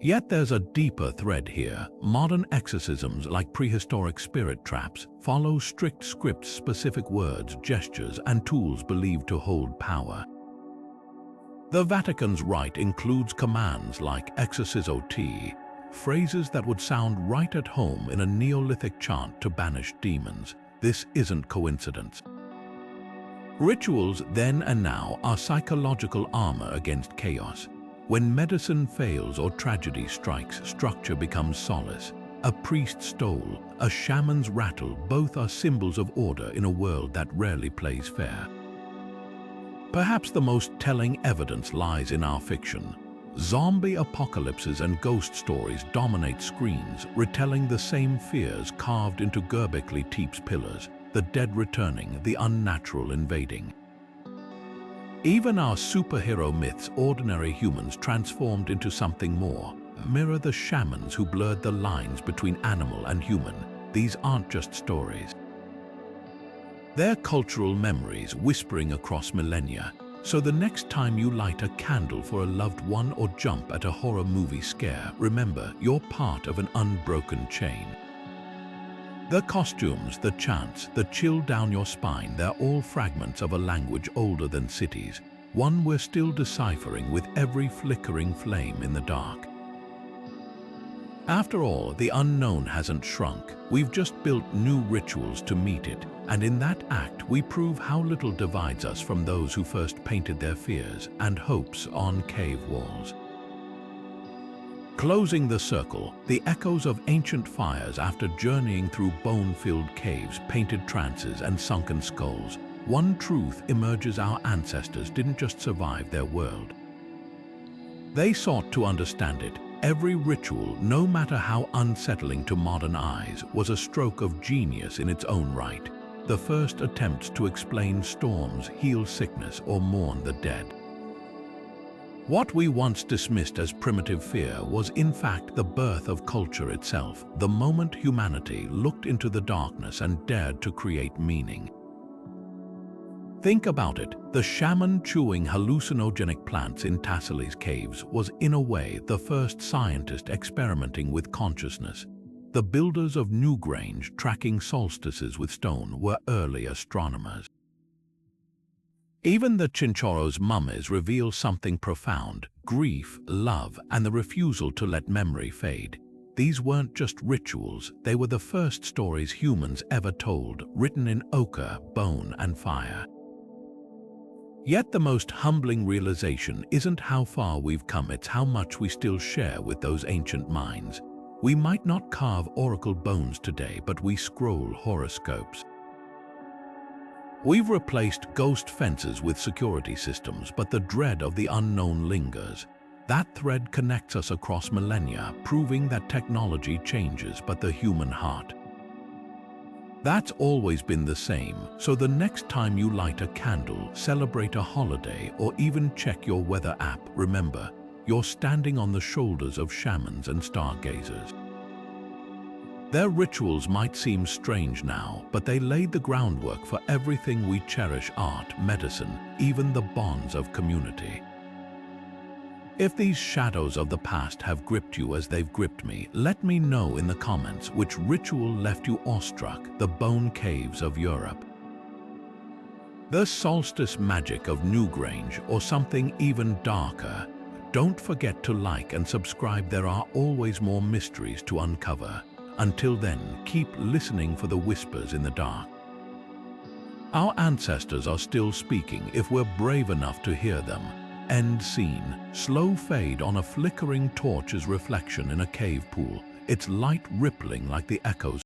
Yet there's a deeper thread here. Modern exorcisms, like prehistoric spirit traps, follow strict scripts, specific words, gestures, and tools believed to hold power. The Vatican's rite includes commands like exorcizo-te, phrases that would sound right at home in a Neolithic chant to banish demons. This isn't coincidence. Rituals then and now are psychological armor against chaos. When medicine fails or tragedy strikes, structure becomes solace. A priest's stole, a shaman's rattle, both are symbols of order in a world that rarely plays fair. Perhaps the most telling evidence lies in our fiction. Zombie apocalypses and ghost stories dominate screens, retelling the same fears carved into Göbekli Tepe's pillars, the dead returning, the unnatural invading. Even our superhero myths, ordinary humans transformed into something more, mirror the shamans who blurred the lines between animal and human. These aren't just stories. They're cultural memories whispering across millennia. So the next time you light a candle for a loved one or jump at a horror movie scare, remember, you're part of an unbroken chain. The costumes, the chants, the chill down your spine, they're all fragments of a language older than cities, one we're still deciphering with every flickering flame in the dark. After all, the unknown hasn't shrunk. We've just built new rituals to meet it, and in that act we prove how little divides us from those who first painted their fears and hopes on cave walls. Closing the circle, the echoes of ancient fires after journeying through bone-filled caves, painted trances and sunken skulls. One truth emerges: our ancestors didn't just survive their world. They sought to understand it. Every ritual, no matter how unsettling to modern eyes, was a stroke of genius in its own right. The first attempts to explain storms, heal sickness, or mourn the dead. What we once dismissed as primitive fear was in fact the birth of culture itself, the moment humanity looked into the darkness and dared to create meaning. Think about it. The shaman chewing hallucinogenic plants in Tassili's caves was, in a way, the first scientist experimenting with consciousness. The builders of Newgrange tracking solstices with stone were early astronomers. Even the Chinchorro's mummies reveal something profound: grief, love, and the refusal to let memory fade. These weren't just rituals, they were the first stories humans ever told, written in ochre, bone, and fire. Yet the most humbling realization isn't how far we've come, it's how much we still share with those ancient minds. We might not carve oracle bones today, but we scroll horoscopes. We've replaced ghost fences with security systems, but the dread of the unknown lingers. That thread connects us across millennia, proving that technology changes, but the human heart. That's always been the same, so the next time you light a candle, celebrate a holiday, or even check your weather app, remember, you're standing on the shoulders of shamans and stargazers. Their rituals might seem strange now, but they laid the groundwork for everything we cherish: art, medicine, even the bonds of community. If these shadows of the past have gripped you as they've gripped me, let me know in the comments which ritual left you awestruck: the bone caves of Europe, the solstice magic of Newgrange, or something even darker. Don't forget to like and subscribe. There are always more mysteries to uncover. Until then, keep listening for the whispers in the dark. Our ancestors are still speaking if we're brave enough to hear them. End scene. Slow fade on a flickering torch's reflection in a cave pool, its light rippling like the echoes